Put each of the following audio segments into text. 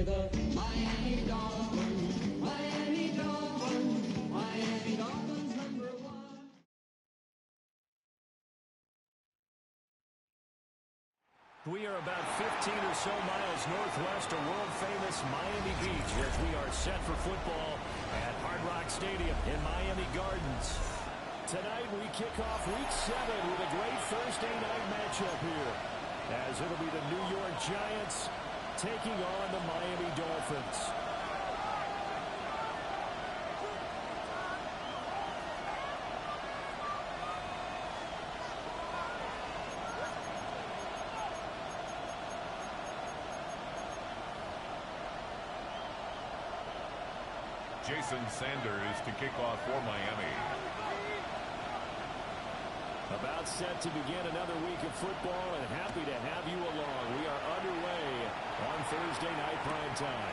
We're the Miami Dolphins, Miami Dolphins, Miami Dolphins #1. We are about 15 or so miles northwest of world-famous Miami Beach as we are set for football at Hard Rock Stadium in Miami Gardens. Tonight we kick off Week 7 with a great Thursday night matchup here, as it'll be the New York Giants taking on the Miami Dolphins. Jason Sanders to kick off for Miami. About set to begin another week of football, and happy to have you along. We are underway on Thursday night prime time.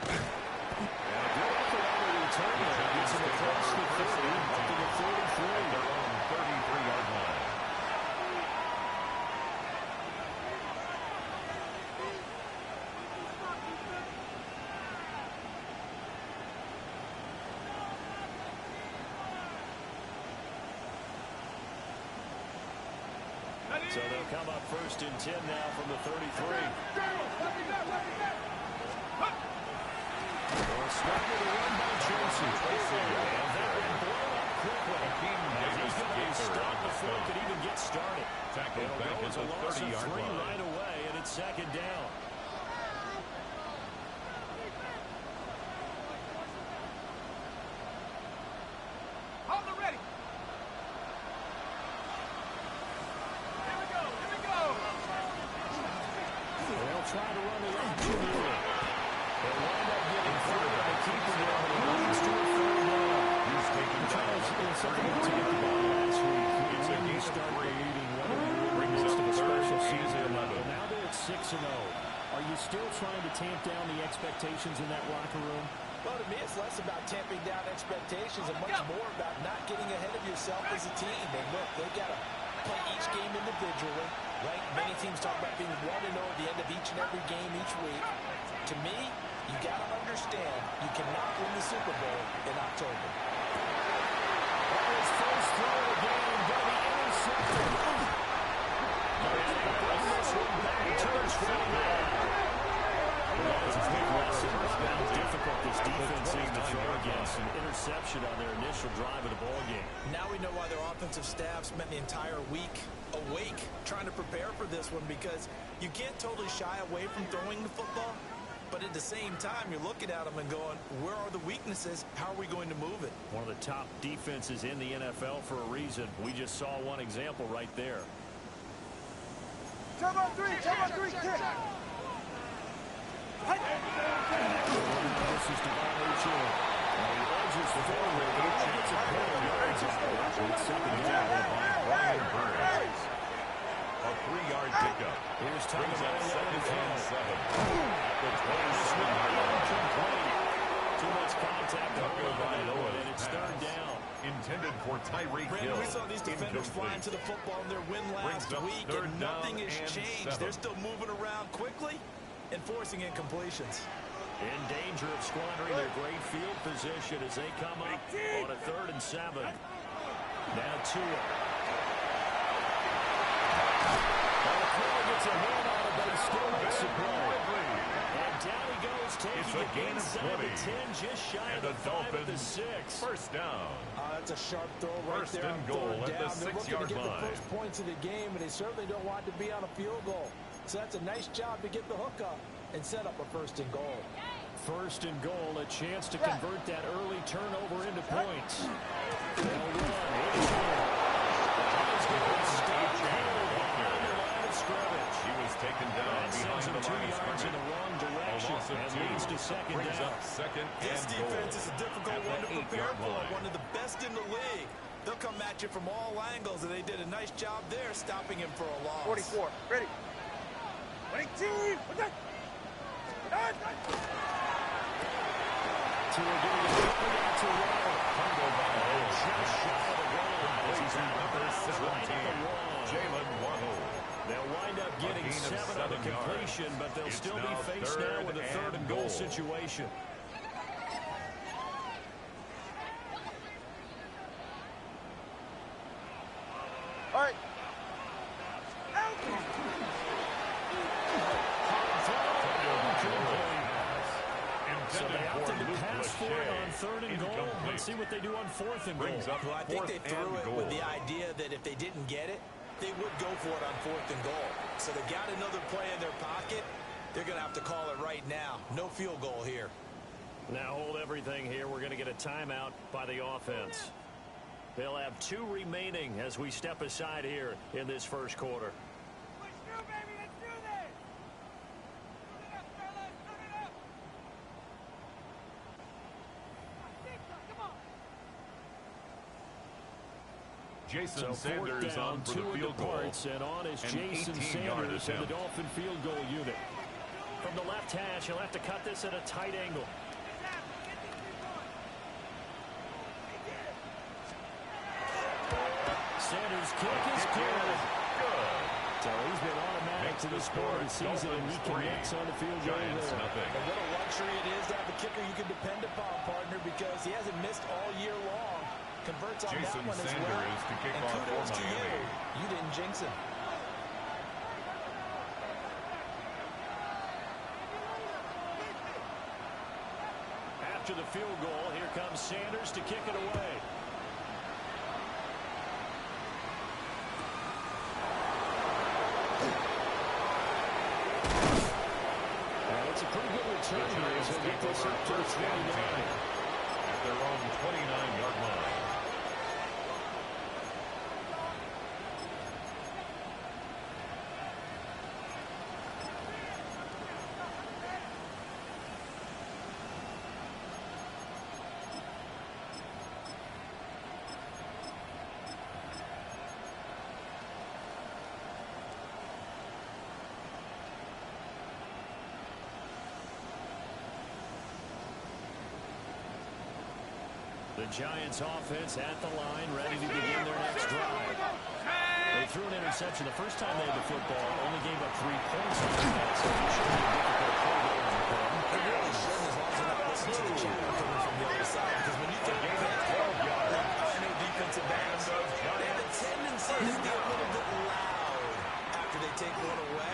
And a good effort on the return there. Gets him across the 30, up to the 33. Their own 33-yard line. So they'll come up 1st and 10 now from the 33. They'll start with a run by Tracy. And they've been blown up quickly. As he's going to be stopped before it could even get started. Tackled back at the 30-yard line. Right away, and it's 2nd down. Try to run the right to the middle. They'll wind up getting through it and keep it on the leads to a 3rd down. He's taking down something to get the ball last week. It's a game start leading one of the brings up the special season. Well, now they're at 6-0. Are you still trying to tamp down the expectations in that locker room? Well, to me, it's less about tamping down expectations and much more about not getting ahead of yourself as a team. And look, they got to play each game individually, right? Many teams talk about being 1-0 at the end of each and every game each week. To me, you got to understand you cannot win the Super Bowl in October. That was first throw of the game, going to be intercepted. Bring this one back to the 29. It's a big lesson how difficult this defense is to throw against. An interception on their initial drive of the ball game. Now we know why their offensive staff spent the entire week awake trying to prepare for this one, because you can't totally shy away from throwing the football, but at the same time you're looking at them and going, where are the weaknesses? How are we going to move it? One of the top defenses in the NFL for a reason. We just saw one example right there. Come on, three, kick. This is Devon Achille. He edges forward. He gets a couple of yards out of it. It's 2nd down by Brian Burns. A 3-yard pickup. Here's time brings up 2nd and 7. At the 27. Too much contact and it's 3rd down. Intended for Tyreek Hill. We saw these defenders flying to the football in their win last week, and nothing has changed. 7. They're still moving around quickly and forcing incompletions. In danger of squandering their great field position as they come up on a 3rd and 7. Now Tua. The throw gets a hand on it, but he still makes a play. And down he goes, taking it inside the 10, just shy of the 5 at the 6. 1st down. That's a sharp throw right there on 3rd down. They're looking to get the first points of the game, and they certainly don't want to be on a field goal. So that's a nice job to get the hook up and set up a 1st and goal. 1st and goal, a chance to convert that early turnover into points. They'll run. He was taken down behind the line of scrimmage. In the wrong direction and leads to 2nd brings down. up 2nd This and defense goal. is a difficult one to prepare for, one of the best in the league. They'll come at you from all angles, and they did a nice job there stopping him for a loss. 44, ready. Winning team! Tua getting it quickly out to Rowe. Fumbled by Hill. Just shy of the goal line as he's Number 17, right at the wall. Jalen Waddle. They'll wind up getting 7 on the completion, but they'll still be faced now with a 3rd and goal situation. All right. So they opted to pass for it on 3rd and goal. Let's see what they do on 4th and goal. Well, I think they threw it with the idea that if they didn't get it, they would go for it on 4th and goal. So they got another play in their pocket. They're going to have to call it right now. No field goal here. Now hold everything here. We're going to get a timeout by the offense. They'll have 2 remaining as we step aside here in this first quarter. Let's do, baby. Let's do this. Look it up, fellas. Look it up. Come on. Jason So Sanders on for the field goal. And on is An Jason 18-yard Sanders and the attempt. Dolphin field goal unit. From the left hash, he'll have to cut this at a tight angle. Sanders' kick is good. So he's been automatic to the score of the season, and he connects on the field goal there. And what a luxury it is to have a kicker you can depend upon, partner, because he hasn't missed all year long. Converts on Jason that one as Sanders well. to kick And off kudos for to you. Miami. You didn't jinx him. After the field goal, here comes Sanders to kick it away. It's a pretty good return here as they get this up to the 29. At their own 29-yard line. The Giants offense at the line, ready to begin their next drive. They threw an interception the first time they had the football, only gave up 3 points on that, so it should be a difficult play going for them. They really shouldn't, as long as they're not listening to the chatter coming from the other side. Because when you get no defensive backs, they have a tendency to get a little bit loud after they take one away.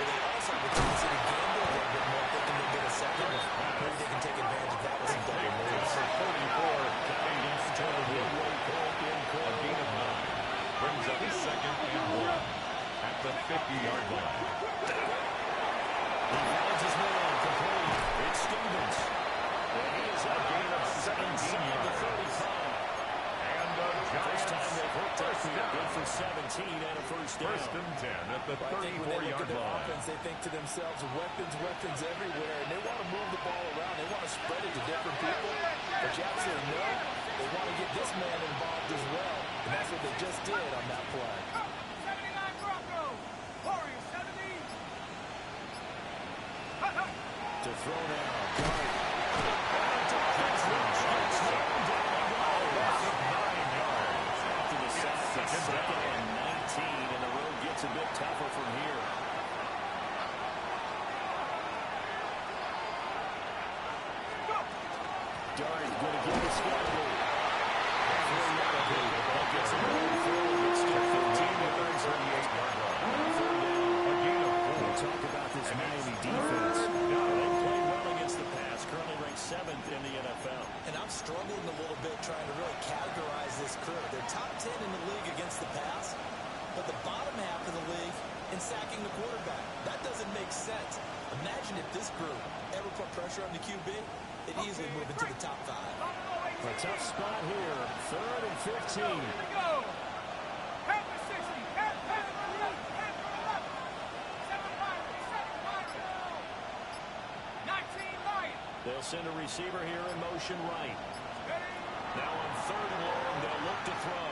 But they also have a tendency to gamble a little bit more, thinking they'll get a second. Maybe they can take advantage of that with some double moves. 44 against total midway point in a gain of 9. Brings up his 2nd and 1 at the 50-yard line. He finds his man complete. It's Stevens. And he is a gain of 17 yards. The 35. And the First time Giants they've hooked up here. Good for 17 and a first down. 1st and 10 at the I think when they look 34-yard at their line. offense, they think to themselves, weapons everywhere, and they want to move the ball around. They want to spread it to different people. But you absolutely know they want to get this man involved as well, and that's what they just did on that play. 79 Broncos. Warriors 70. To throw now. Dart. Dolphins rush. Gets knocked down. After the sack, it's 2nd and 19, and the road gets a bit tougher from here. Dart going to get the scramble. Gets a road forward. It's still 15 to 38-yard line. We'll talk about this Miami defense. They play well against the pass. Currently ranked 7th in the NFL. And I'm struggling a little bit trying to really categorize this crew. They're top 10 in the league against the pass, but the bottom half of the league in sacking the quarterback. That doesn't make sense. Imagine if this group ever put pressure on the QB, they'd easily move into the top 5. A tough spot here. 3rd and 15. Here we go. Half the 60. Half the left. Half the left. 7 Pirates. 19 Lions. They'll send a receiver here in motion right. Ready? Now on 3rd and long, they'll look to throw.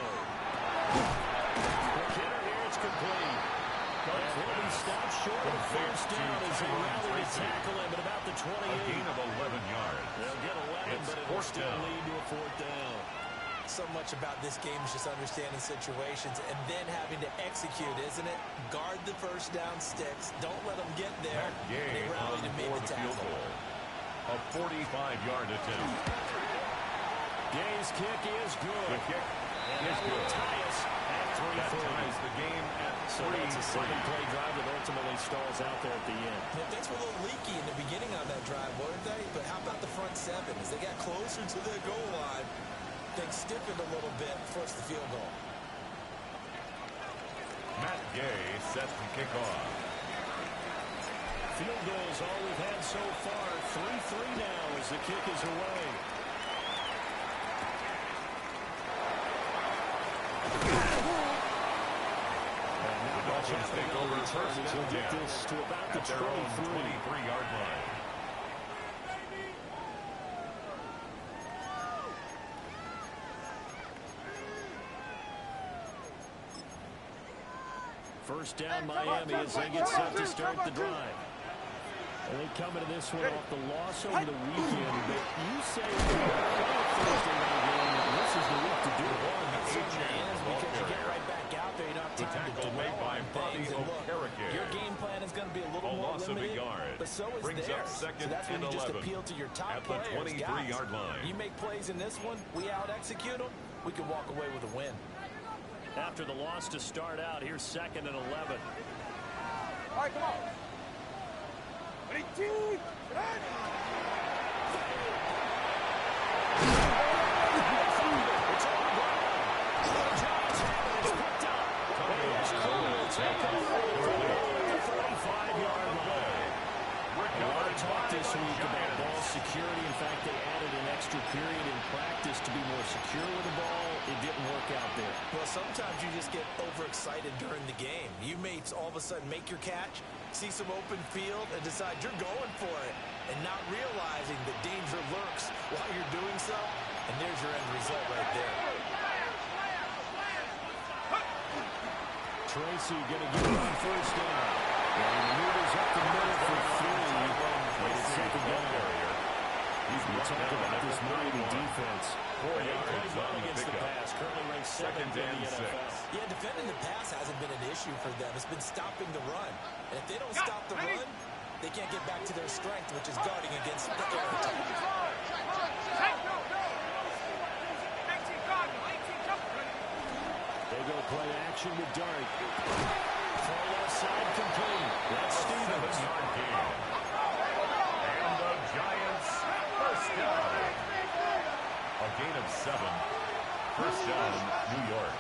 The hitter here, it's complete. But he'll be stopped short of first down as they rally to tackle him at about the 28. A gain of 11 yards. They'll get 11, It's but it'll 4th still down. lead to a 4th down. So much about this game is just understanding situations and then having to execute, isn't it? Guard the first down sticks. Don't let them get there. Matt Gay on for the field goal. A 45-yard attempt. Gay's kick is good. The kick is good. Tie us at 3-3. That ties the game at 3-3. So that's a 7-play drive that ultimately stalls out there at the end. Yeah, things were a little leaky in the beginning on that drive, weren't they? But how about the front seven? As they got closer to the goal line, things stiffened a little bit, forced the field goal. Matt Gay sets the kickoff. Field goal is all we've had so far. 3-3 now as the kick is away. The Dolphins take over first and He'll get 10 this to about the at their own 23. 23-yard line. First down Miami as they get set to start the drive. And they come into this one off the loss over the weekend. But you say Thursday night game, this is the week to do it. It certainly is, because you get right back out there. You don't have time to dwell on things. And look, your game plan is going to be a little more limited, but so is Brings theirs. up second So that's when and you just 11 appeal to your top at the players. 23-yard line. You make plays in this one, we out-execute them, we can walk away with a win. After the loss to start out, here's second and 11. All right, come on. Ready, two, run. It's on the ground. The Giants have it. It's picked up. It's Cole. Take over the 35-yard line. A lot of talk this week about ball security. In fact, they added an extra period in practice to be more secure with the ball. It didn't work out there. Well, sometimes you just get overexcited during the game. You may all of a sudden make your catch, see some open field, and decide you're going for it, and not realizing the danger lurks while you're doing so. And there's your end result right there. Tracy going to get on first down. And he moves up the middle for 3. And it's second down. You talk about this Miami defense. They played well against the pass. Currently ranked 7th in the NFL. Yeah, defending the pass hasn't been an issue for them. It's been stopping the run. And if they don't stop the run, they can't get back to their strength, which is guarding against the air attack. They go play action with Dart. Far left side complete. That's Stevens. 7-yard gain. And the Giants first down. A gain of 7. First down, New York.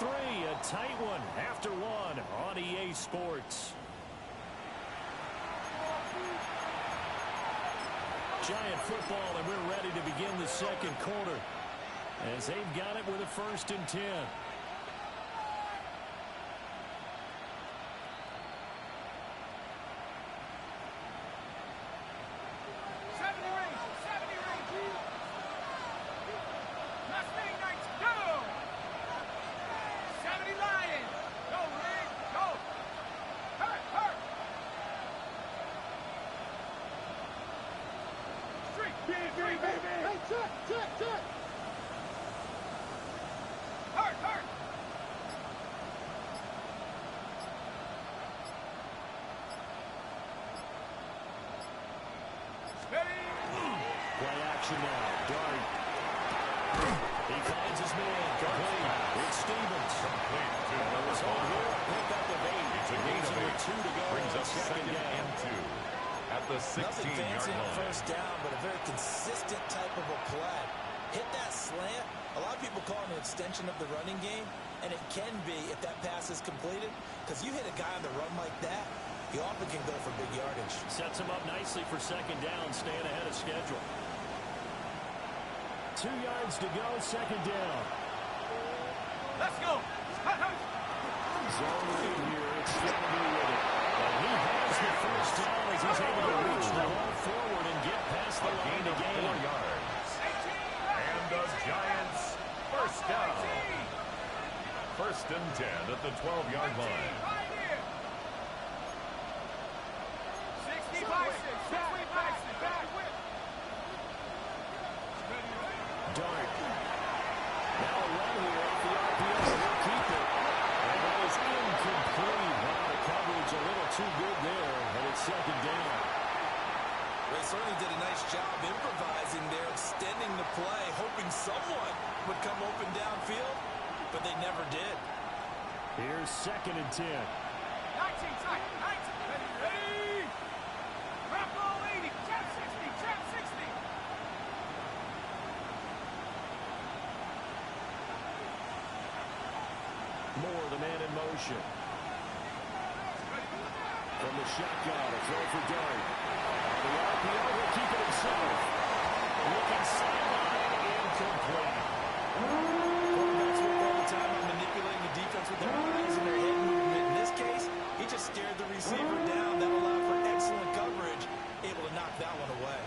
A tight one after one on EA Sports. Giant football, and we're ready to begin the second quarter as they've got it with a 1st and 10. Play action now. Dart. He finds his man. Complete. It's Stevens. Complete to number 5. Pick up of 8. It's a gain of 8. 2 to go. Brings up second and 2 at the Nothing 16-yard fancy on line. first down, but a very consistent type of a play. Hit that slant. A lot of people call it an extension of the running game, and it can be if that pass is completed, because you hit a guy on the run like that, he often can go for big yardage. Sets him up nicely for second down, staying ahead of schedule. 2 yards to go, second down. Let's go. Zone read here. It's Stevens with it. And he has the first down as he's able to reach the ball forward and get past the line to gain. 4 yards. And the Giants first down. 1st and 10 at the 12-yard line. never did. Here's 2nd and 10. 19 side. 19. Ready. Trap ball 80. Trap 60. Trap 60. Moore, the man in motion. From the shotgun, a throw for Dart. The RPO will keep it himself. Looking sideline, incomplete. Quarterbacks work all the time on manipulating the defense with their eyes and their head movement. In this case, he just scared the receiver down. That allowed for excellent coverage, able to knock that one away.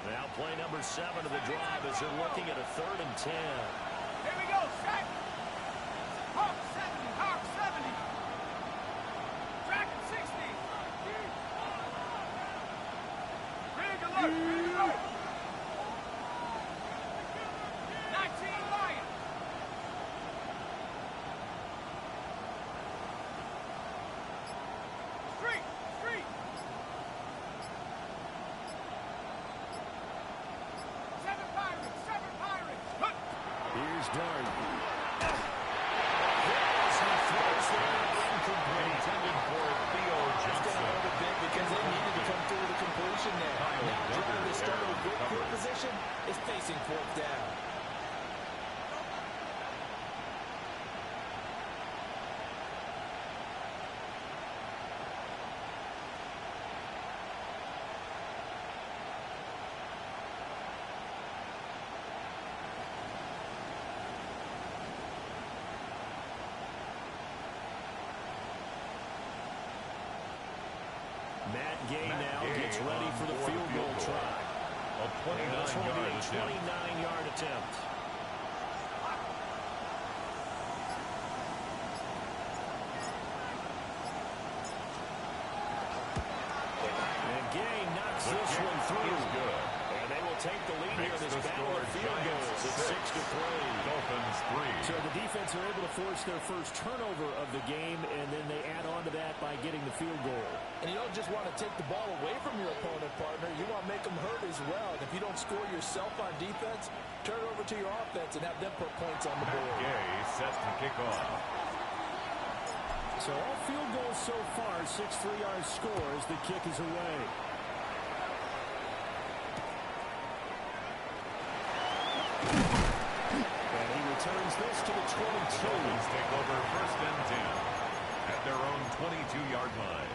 Now play number 7 of the drive as they're looking at a 3rd and 10. Here we go. Set. Hawk 70. Hawk 70. Dragon 60. Ready to look. Ready to look. 19 Lion. Street. Street. 7 Pirates. 7 Pirates. Look. Here's Dart. Yes, he throws that incomplete. Intended for Theo It's going to Johnson. hurt a bit because they needed to come through with a completion there. Now trying to start a good field position is facing 4th down. Matt Gay now gets ready for the field goal try. A This will be 29-yard a attempt. 29-yard attempt. And Gay knocks this one through. Is good. And they will take the lead here in Makes this the battle score of field goals. Giants It's 6-3. Dolphins 3. So the defense are able to force their first turnover of the game, and then they add on to that by getting the field goal. And you don't just want to take the ball away from your opponent, partner. You want to make them hurt as well. And if you don't score yourself on defense, turn it over to your offense and have them put points on the board. Gay set to kick off. So all field goals so far, 6 3-yard scores. The kick is away. And he returns this to the 22. Dolphins take over 1st and 10 at their own 22-yard line.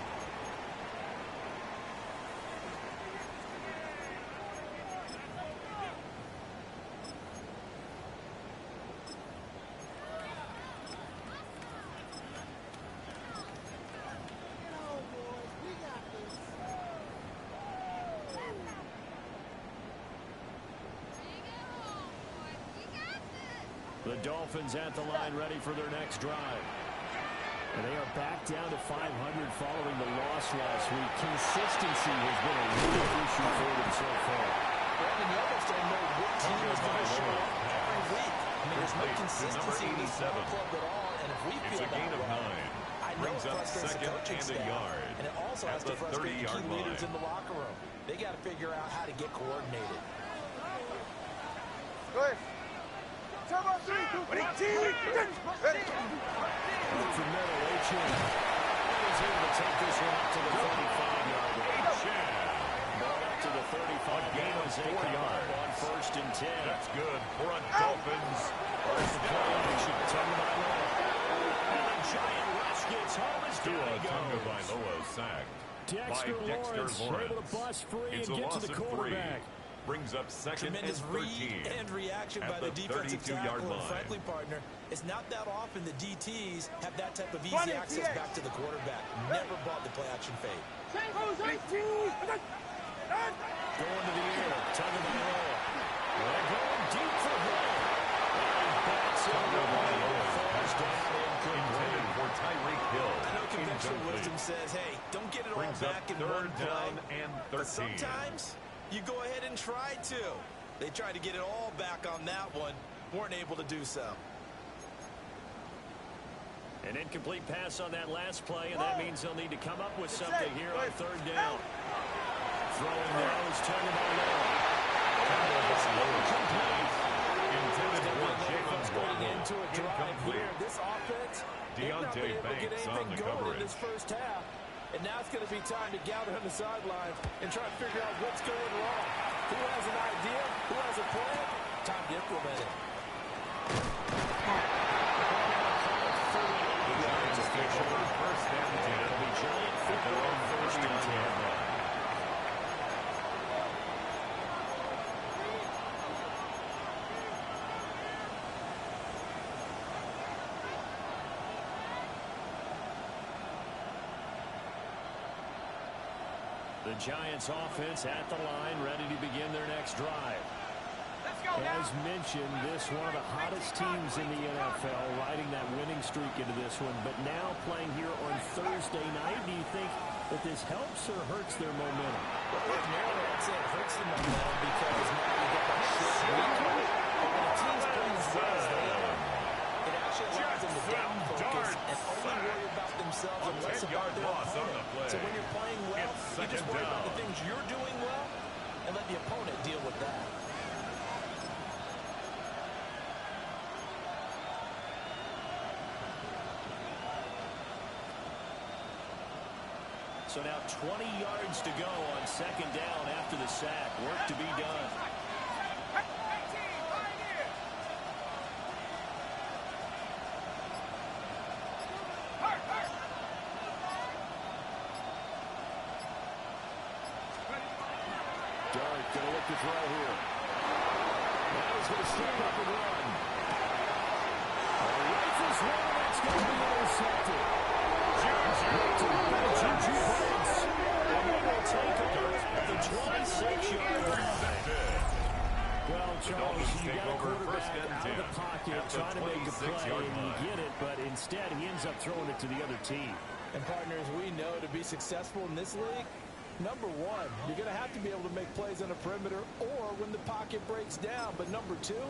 The Dolphins at the line ready for their next drive. And they are back down to 500 following the loss last week. Consistency has been a real issue for them so far. Brandon, you almost don't know what team is going to show up every week. I mean, there's no consistency in this ball club at all. And if we It's feel a gain that of way, 9. I know Brings it up frustrates the 2nd coaching and a staff. yard. And it also At has to the frustrate the 30-yard key leaders line. in the locker room. They got to figure out how to get coordinated. Good. Turbo 3. Ready. Ready. Up for middle, H.M. He's able to take this one up to the 35-yard line. Ball up to the 35. gain of 4 yards. On 1st and 10. That's good for a Dolphins. First play action. Tagovailoa. And the giant rush gets home as Tua down he goes. Tagovailoa sacked Dexter by Dexter Lawrence Lawrence. able to bust free It's and a get to loss the of 3. quarterback. Brings up 2nd and Tremendous 13. read and reaction at by the defensive 32-yard tackle. And line. frankly, partner, it's not that often the DTs have that type of easy access back to the quarterback. Never bought the play-action fade. Going to the air. Tagovailoa. They're going deep for him. And he bats it away. Falls down Intended incomplete. for Tyreek Hill. I know conventional Incomplete. wisdom says, hey, don't get it all Brings up back in 3rd one down play. and But 13. sometimes you go ahead and try to. They tried to get it all back on that one. Weren't able to do so. An incomplete pass on that last play, and that means they'll need to come up with something here on 3rd down. Throwing now is Tagovailoa. Complete. Intended into a drive here. This offense, they've not been able to get anything going in this first half. And now it's going to be time to gather on the sidelines and try to figure out what's going wrong. Who has an idea? Who has a plan? Time to implement it. The Giants take over first and 10. It'll be Giant football first and 10. The Giants offense at the line, ready to begin their next drive. Let's go now. As mentioned, this one of the hottest teams in the NFL, riding that winning streak into this one. But now playing here on Thursday night, do you think that this helps or hurts their momentum? Well, ordinarily, I'd say it hurts the momentum because now you get that short week. When a team's playing as well as they are, it actually allows them to down focus and only worry about themselves and less about their opponent. So when you're playing well, you just worry about the things you're doing well and let the opponent deal with that. So now 20 yards to go on second down after the sack. Work to be done. Dart going to look to throw here. Now he's going to step up and run. Rifles one, that's going to be intercepted. Juju breaks. And they will take over at the 26-yard line. Well, Charles, you got a quarterback out of the pocket trying to make a play, and you get it, but instead he ends up throwing it to the other team. And partners, we know to be successful in this league, number one, you're going to have to be able to make plays on the perimeter or when the pocket breaks down. But number two,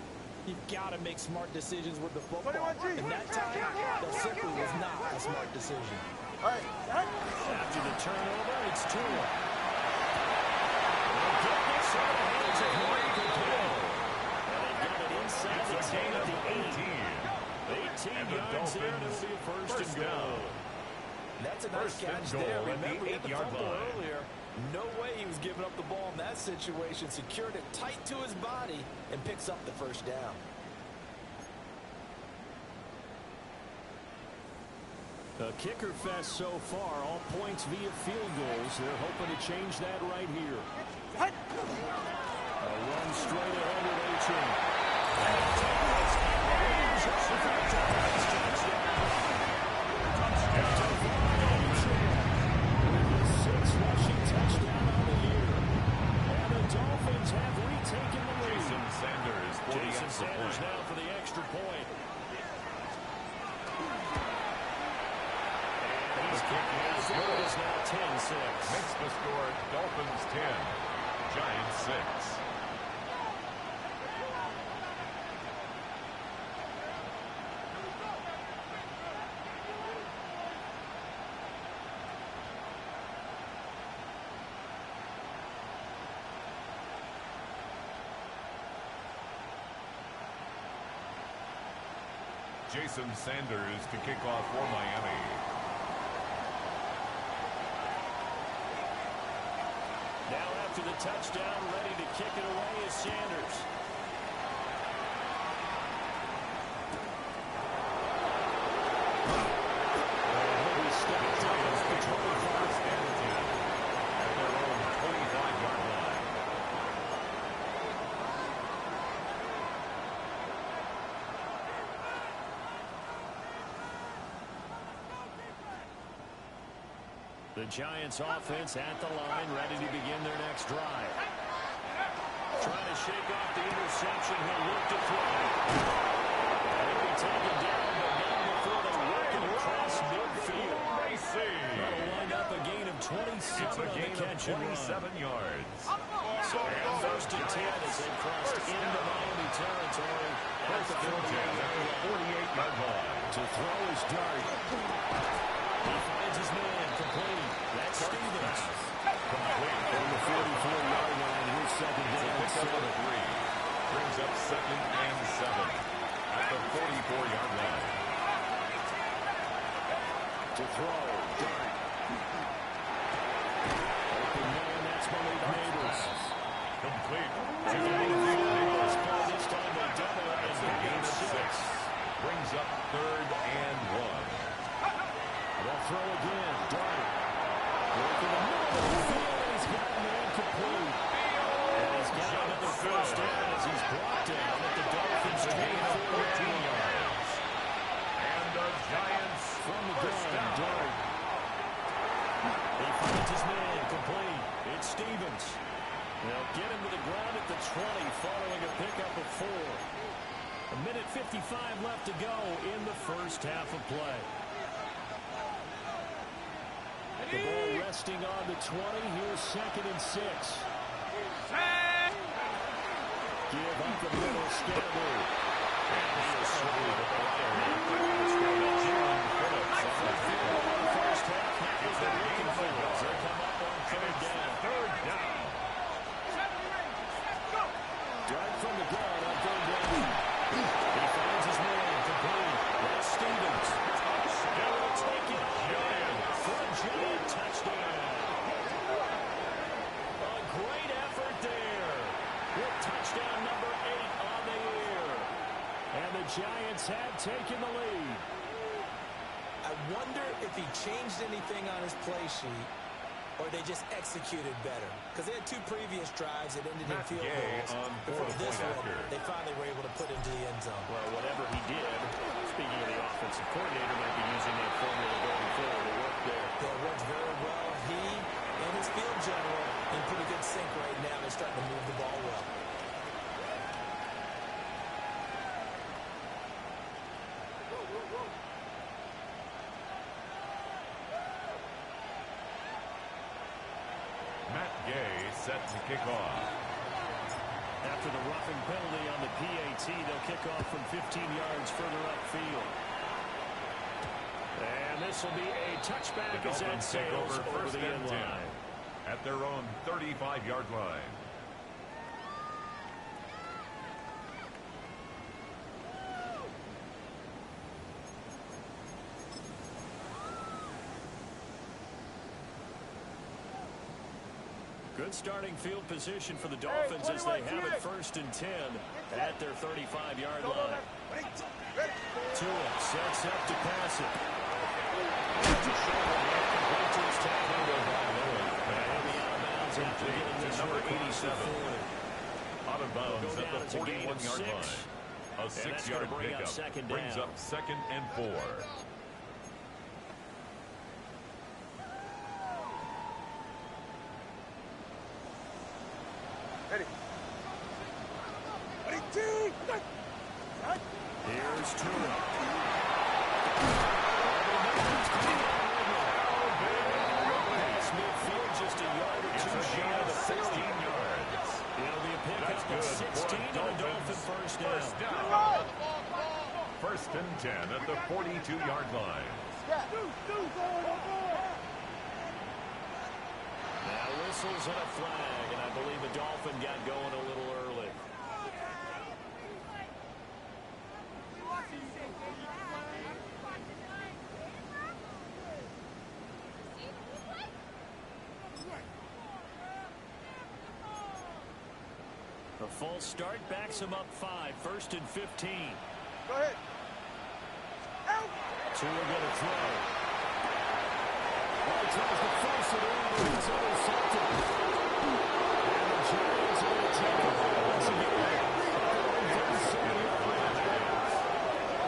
you've got to make smart decisions with the football. And that time, that simply was not a smart decision. After the turnover, it's Tua. Inside the 10 of the 18 yards there, and it'll be a first and goal. That's a nice catch there. Remember, he had the fumble earlier. No way he was giving up the ball in that situation. Secured it tight to his body and picks up the first down. A kicker fest so far, all points via field goals. They're hoping to change that right here. A run straight ahead with A-Chain. Touchdown on the year. And the Dolphins have retaken the lead. Jason Sanders now for the extra point. And he's kicked as good as now 10-6. Makes the score Dolphins 10, Giants 6. Jason Sanders to kick off for Miami. Now after the touchdown, ready to kick it away is Sanders. He'll be stopped at the 21st and 10 at their own 25-yard line. The Giants offense at the line, ready to begin their next drive. Trying to shake off the interception. He'll look to throw. He'll be taken down, but not before they work it across midfield. That'll wind up a gain of 27 on the catch and run. 27 yards. So first and 10 as they crossed into Miami territory. At the 48-yard line. To throw his Dart. He finds his man complete. That's Stevens. Complete from the 44-yard line. Here's second down. Pick up on 3. Brings up second and 7 at the 44-yard minute 55 left to go in the first half of play. The ball resting on the 20. Here's 2nd and 6. Give up the middle, Scannable. And he is smooth at the line. First half, that was the looking for. They come up on 3rd down. 3rd down. Dart from the ground on 3rd down. He finds his man complete. That's Stevens. They will take it for a giant touchdown. A great effort there. With touchdown number 8 on the year. And the Giants have taken the lead. I wonder if he changed anything on his play sheet or they just executed better. Because they had 2 previous drives that ended in field goals. Before this one, they finally were able to put into the end zone. Well, whatever he did, speaking of the offensive coordinator, might be using that formula going forward. It worked there. It worked very well. He and his field general in pretty good sync right now. They're starting to move the ball well. Set to kick off. After the roughing penalty on the PAT, they'll kick off from 15 yards further upfield. And this will be a touchback as that sails over the end line. At their own 35-yard line. Good starting field position for the Dolphins as they have it 1st and 10 at their 35-yard line. Tua sets up to pass it. Out of bounds at the 41-yard line. A 6-yard pickup brings up 2nd and 4. Here's Tua. Midfield just a yard or 2 shy of 16 yards. It'll be a pickup of 16 and a Dolphin first down. 1st and 10 at the 42-yard line. Now whistles and a flag, and I believe the Dolphin got going a little early. A false start backs him up 5, 1st and 15. Go ahead. Tua gonna throw. Well, he tries to force it in, but he's intercepted. And the Giants are going to take it once again.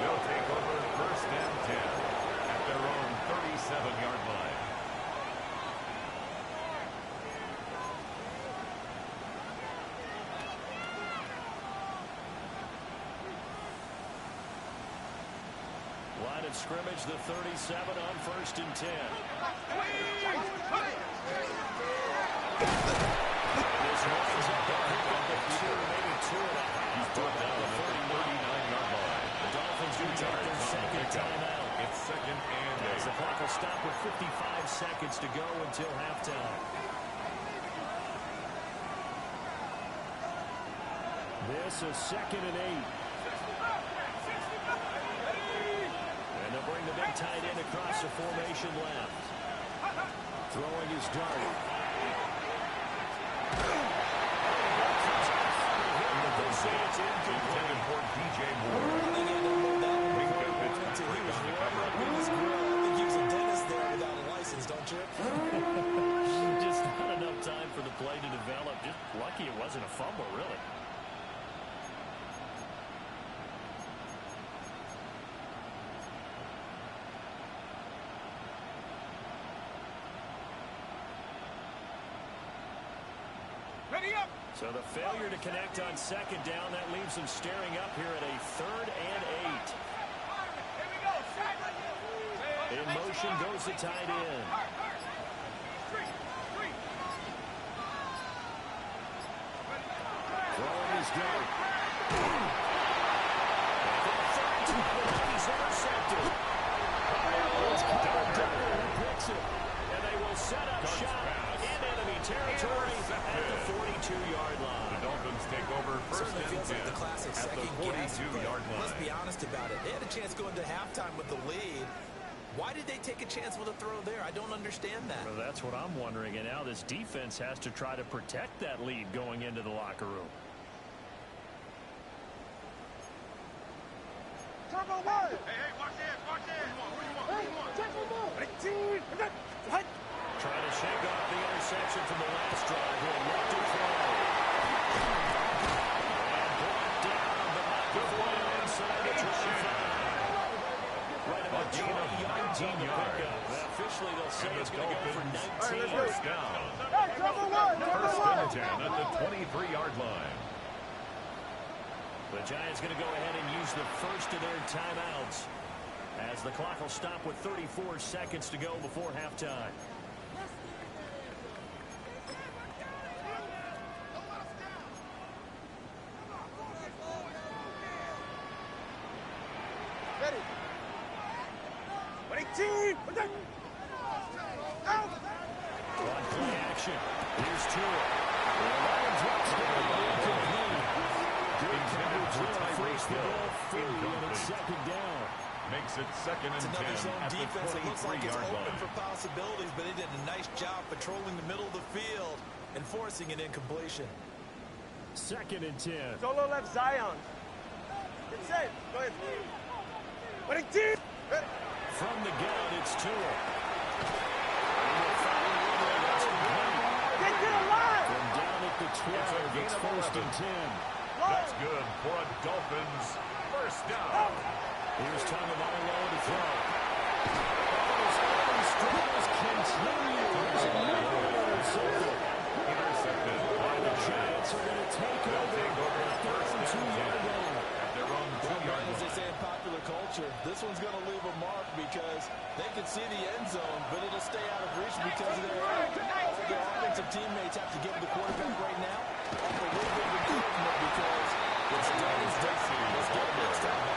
They'll take over 1st and 10 at their own 37-yard line. Line of scrimmage, the 37 on 1st and 10. This runs up the pickup of 2, maybe 2.5. He's brought down the 39-yard line. The Dolphins do take their 2nd timeout. It's 2nd and 8. As the clock will stop with 55 seconds to go until halftime. This is 2nd and 8. And they'll bring the big tight end across the formation left. Throwing his dart. They say it's incomplete for DJ Moore. He was right up in his grill. I think he was a dentist there without a license, don't you? Just not enough time for the play to develop. Just lucky it wasn't a fumble, really. Ready up. So the failure to connect on 2nd down, that leaves them staring up here at a 3rd completion goes to tight end. Throwing is good. He's intercepted. It's who picks it. And they will set up shop in enemy territory at the 42-yard line. The Dolphins take over first Certainly and feels 10 like the classic at the second guess, 42-yard but line. let's be honest about it. They had a chance going to halftime with the lead. Why did they take a chance with a throw there? I don't understand that. Well, that's what I'm wondering. And now this defense has to try to protect that lead going into the locker room. Turbo one. Hey, watch this, watch this. Hey, turbo one. Trying to shake off the interception from the last drive. He'll look to throw. And brought down, but not before inside the 25. Right about 20 yards. Officially, they'll say it's going to go for 19. First down. Hey, turbo one. First and 10 at the 23-yard line. The Giants going to go ahead and use the first of their timeouts as the clock will stop with 34 seconds to go before halftime. Ready. 18. Out. On play action. Here's Tua. The line drops down, but incomplete. Good coverage there. First the ball free, and it's second down. Makes it second and It's 10 another zone at the defense. It looks like it's 23-yard open line. for possibilities, but they did a nice job patrolling the middle of the field and forcing an incompletion. Second and 10. Solo left Zion. It's set. Go ahead. 18. Ready. From the gun, it's Tua. Get to the line. From down at the 12, it's first and 10. That's good for a Dolphins first down. Here's Tagovailoa to throw. His early struggles continue. There's another intercepted. Intercepted by the Giants are going to take over at their own 2-yard line. at their own Well, 2-yard as they line. say in popular culture, this one's going to leave a mark because they can see the end zone, but it'll stay out of reach because of their all their offensive teammates have to give the quarterback right now a little bit of encouragement because it's done is done. Let's get it next time.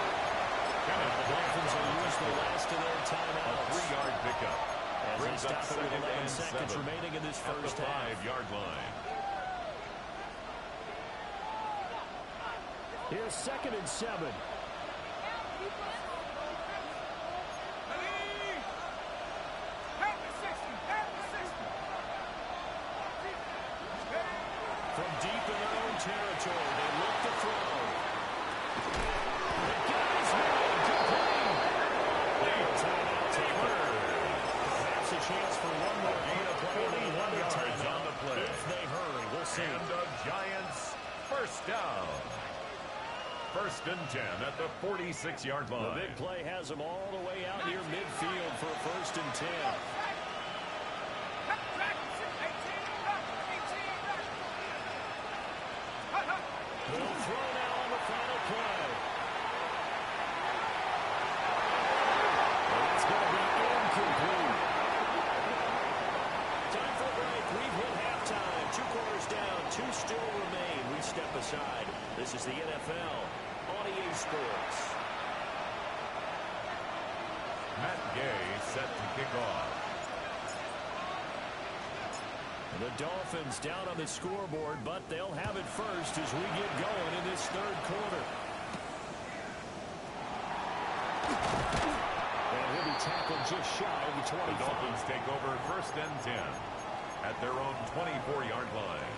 The Dolphins will use the last of their A timeouts 3-yard pickup. as they Brings up stop it with second 11 and seconds 7 remaining in this at the first half. 5-yard line. Here's second and 7. From deep in their own territory, they look to throw. The guy's made complete. Late timeout taken. Perhaps a chance for one more gain of play. 41 yards on the play. If they hurry, we'll see. And the Giants first down. First and 10 at the 46-yard line. The big play has them all the way out near midfield for a first and 10. They'll throw now on the final play. It's going to be incomplete. Time for a break. We've hit halftime. 2 quarters down. 2 still remain. We step aside. This is the NFL on EA Sports. Matt Gay set to kick off. The Dolphins down on the scoreboard, but they'll have it first as we get going in this third quarter. And he'll be tackled just shy of the 25. The Dolphins take over first and 10 at their own 24-yard line.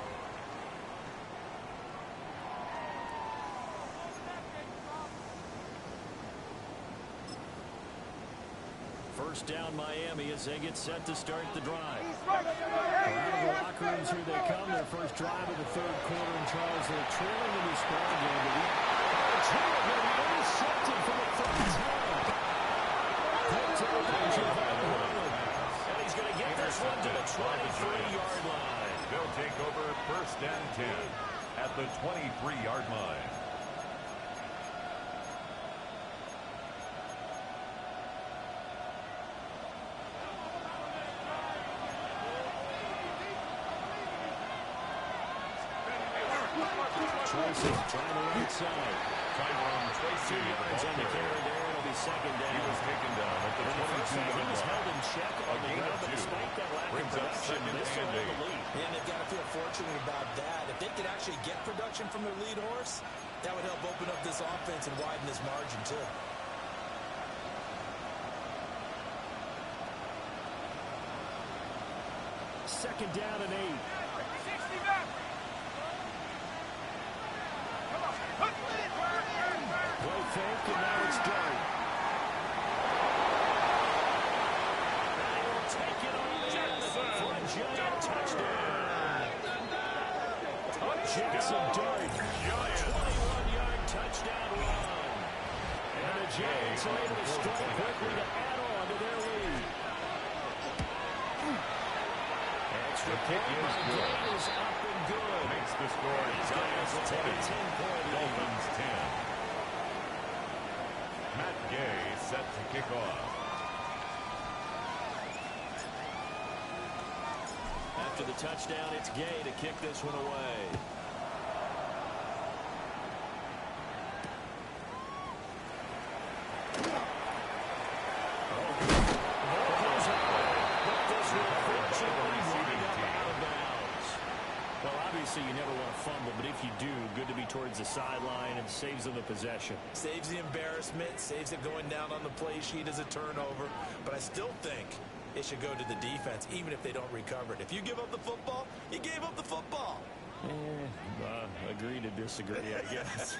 First down Miami as they get set to start the drive. Out of the locker rooms, here they come. Their first drive of the third quarter. And Charles, they're trailing in this ball game. But Tua going to be intercepted for the third time. And he's going to get this one to the 23-yard line. They'll take over first and 10 at the 23-yard line. choices. Trying the right side. Tyrone Tracy, the Yards ball on the carry carrier. there. It'll be second down. He was taken down at the In the first half, he 22-yard was held line. in check A on the gain ground, of but 2. despite that lack of Brings up production, second this and will hold 8. the lead. And they've got to feel fortunate about that. If they could actually get production from their lead horse, that would help open up this offense and widen this margin, too. Second down and 8. 60 back. Come on. Play fake, and now it's Dart. They will take it on for a Giant touchdown. Jackson Dart, 21-yard touchdown run. And the Giants are able to strike quickly to add on to their lead. Extra kick point is by good. Dart is up and good. Makes the score These guys will take a 10-point lead. Dolphins 10. Matt Gay set to kick off. After the touchdown, it's Gay to kick this one away. Well, obviously you never want to fumble, but if you do, good to be towards the sideline and saves them the possession. Saves the embarrassment, saves it going down on the play sheet as a turnover. But I still think it should go to the defense, even if they don't recover it. If you give up the football, you gave up the football. Agree to disagree, I guess.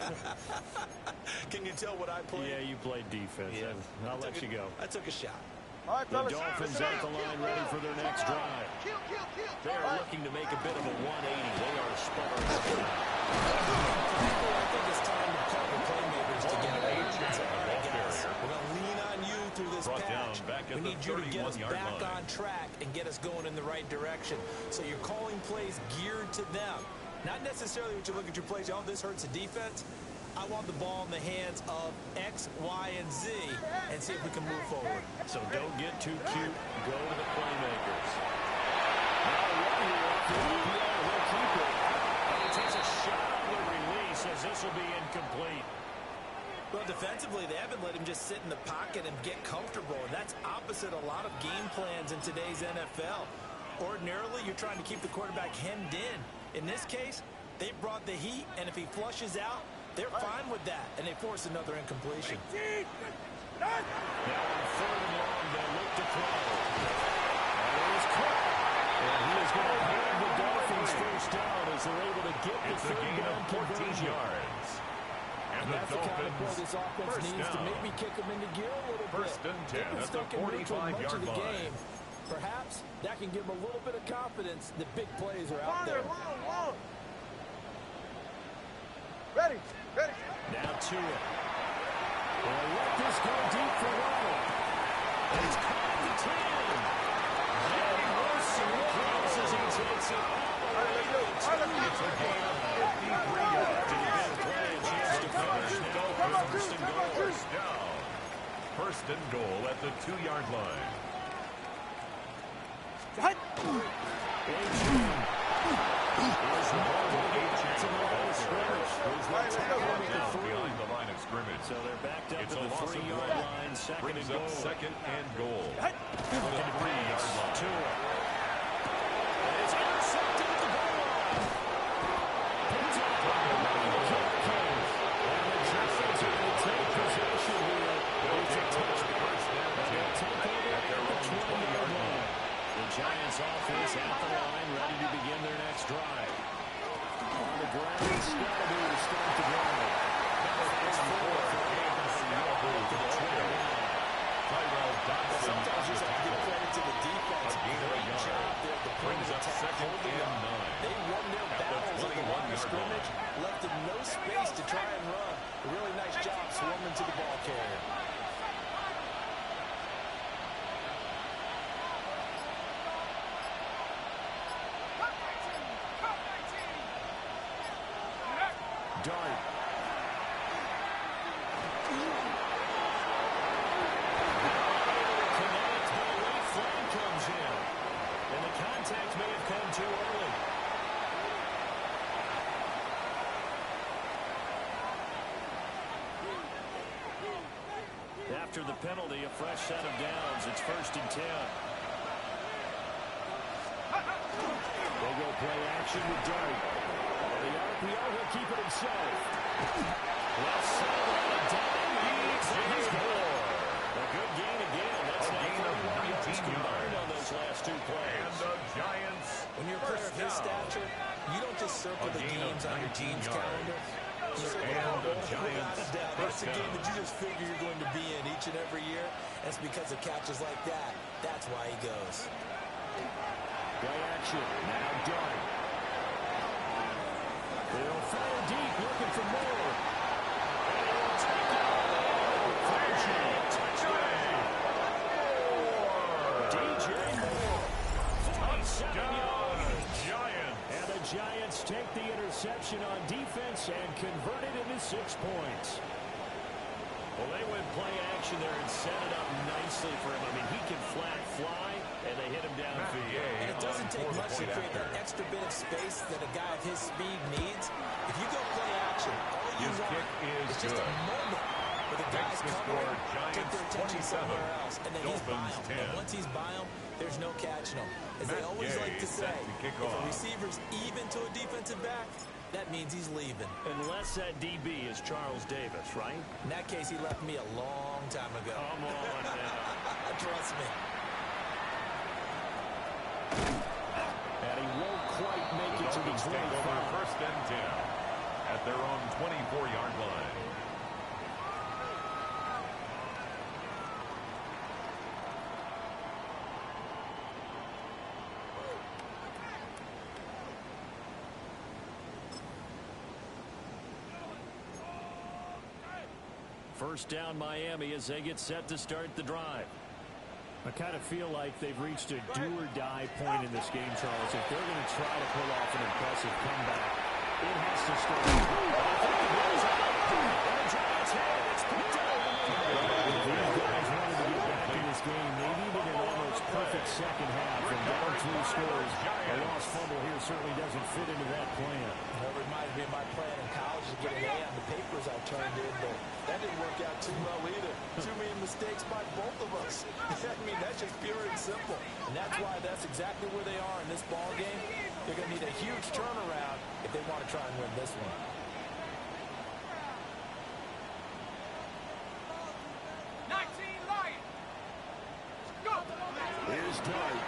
Can you tell what I played? Yeah, you played defense. Yeah. I'll let you go. I took a shot. All right, The fellas. Dolphins at the line ready for their next drive. They are looking to make a bit of a 180. They are sputtering. I think it's time to call the playmakers together. All right, guys, we're going to lean on you through this Brought down patch. back at We the need you to get us 31-yard back line. on track and get us going in the right direction. So you're calling plays geared to them. Not necessarily what you look at your plays, oh, this hurts the defense. I want the ball in the hands of X, Y, and Z and see if we can move forward. So don't get too cute. Go to the playmakers. Now right here off the EPA, he'll keep it. And he takes a shot on the release as this will be incomplete. Well, defensively, they haven't let him just sit in the pocket and get comfortable, and that's opposite a lot of game plans in today's NFL. Ordinarily, you're trying to keep the quarterback hemmed in. In this case, they brought the heat, and if he flushes out, they're fine with that, and they force another incompletion. Now on third and long, they look to throw. And it is caught. And he is going to hand the Dolphins first down as they're able to get the It's a third gain down of 14 conversion. yards. And the That's the kind of play Dolphins this offense first needs to down. maybe kick them into gear a little First bit. and 10 They've been at the stuck in neutral much of 45-yard the line. game. Perhaps that can give them a little bit of confidence that big plays are out there. Ready. Now to it. They'll let this go deep for Waddle. And he's caught at the 10. Jay Wilson close as he takes it all the way to the 2. It's a gain of 53 yards. And you can play a chance to finish now. First and goal. First down. First and goal at the 2-yard line. Behind the line of scrimmage. So they're backed up It's to a the loss of 3-yard ground. line. Second Brings and up goal. second and goal. To the 3-yard line. To it. And it's intercepted at the goal line. Picked up by the Cowboys. And the Giants are going to take possession here. It's a touchback. They'll take over at the 20-yard line. The Giants offense at the line, ready to begin their next drive. On the ground, it's got to be to start the drive. Tyrell Dodson. Sometimes you just have to give credit to the defense. A gain of a Great yard. job there. The Brings up second and 9. They won their battles at the line of 21-yard scrimmage, left them no space to try and run. A really nice job swarming to the ball carrier. Dart. Connect, but a late flag comes in. And the contact may have come too early. After the penalty, a fresh set of downs. It's 1st and 10. They go play action with Dart. The RPO, he'll keep it himself. Left side on a dime. He's more. A good gain again. That's now 31 yards combined on those last 2 plays. And the Giants. When you're a player of his stature, you don't just circle the games on your team's calendar. You circle And the without Giants. a doubt. That's a game that you just figure you're going to be in each and every year. And it's because of catches like that. That's why he goes. Play action. Now Dart. They'll fire deep, looking for more. And he'll take it all. Touchdown. DJ Moore. 47 yards. Giants. And the Giants take the interception on defense and convert it into 6 points. Well, they went play action there and set it up nicely for him. I mean, he can flat fly, and they hit him downfield. And it doesn't take much to create that extra bit of space that a guy of his speed needs. If you go play action, all you want is just a moment where the guys cover him, take their attention somewhere else, and then he's by him. And once he's by him, there's no catching him. As they always like to say, if a receiver's even to a defensive back, that means he's leaving. Unless that DB is Charles Davis, right? In that case, he left me a long time ago. Come on now. Trust me. And he won't quite make it to the 25. Take over 1st and 10 at their own 24-yard line. First down Miami as they get set to start the drive. I kind of feel like they've reached a do-or-die point in this game, Charles. If they're going to try to pull off an impressive comeback, it has to start. It's picked up. If these guys wanted to get back in this game, they needed an almost perfect second half. And down 3 scores, a lost fumble here certainly doesn't fit into that plan. That reminds me of my plan in college to get an A on the papers I turned in, but that didn't work out too well either. Too many mistakes by both of us. I mean, that's just pure and simple. And that's why that's exactly where they are in this ball game. They're going to need a huge turnaround if they want to try and win this one. Here's Dart.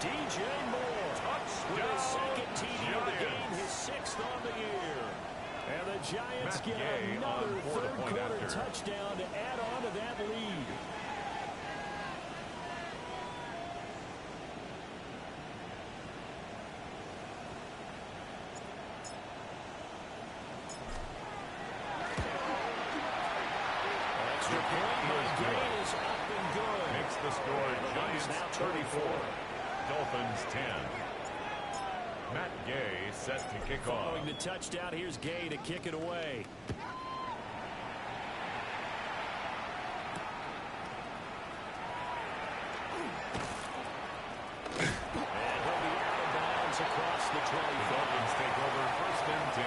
DJ Moore with his second TD of the game, his 6th on the year. And the Giants get another third-quarter touchdown to add on to that lead. Extra point by Gay is up and good. Makes the score Giants 34, Dolphins 10. Matt Gay set to kick off. Following the touchdown, here's Gay to kick it away. And he'll be out of bounds across the 20. The Dolphins take over 1st and 10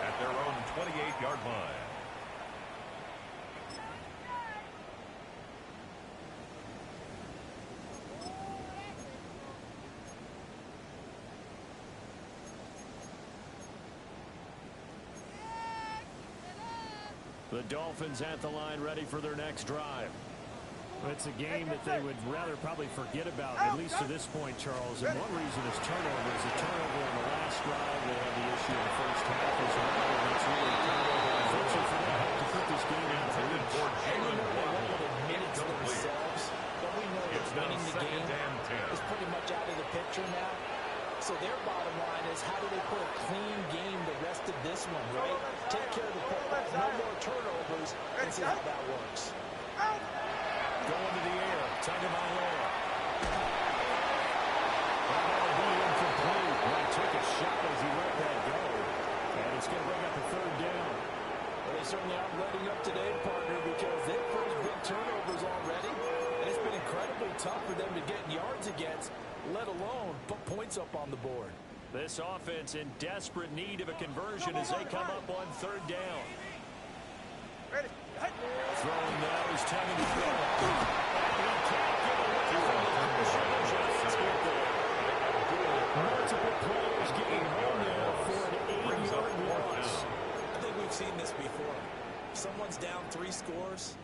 at their own 28-yard line. The Dolphins at the line ready for their next drive. It's a game that they would rather probably forget about, at least to this point, Charles. And one reason is turnovers. A turnover on the last drive. They had the issue in the first half as well. And it's really turnover. Unfortunately for them, to put this game out of Intended for Jalen They Waddle. won't admit it to themselves, but we know that It's now winning the 2nd game and 10. is pretty much out of the picture now. So their bottom line is, how do they put a clean game the rest of this one, right? Take care of the football, no more turnovers, and see how that works. going to the air. Tagovailoa. That'll be incomplete. Well, he took a shot as he let that go. And it's going to bring up a 3rd down. Well, they certainly aren't letting up today, partner, because they've first big turnovers already. And it's been incredibly tough for them to get yards. yards against, let alone put points up on the board. This offense in desperate need of a conversion as they come up on third down. Throwing now, he's telling to throw. And he can't get away from the pressure. The Giants get there. Multiple players getting home there for an 8-yard loss. I think we've seen this before. Someone's down 3 scores.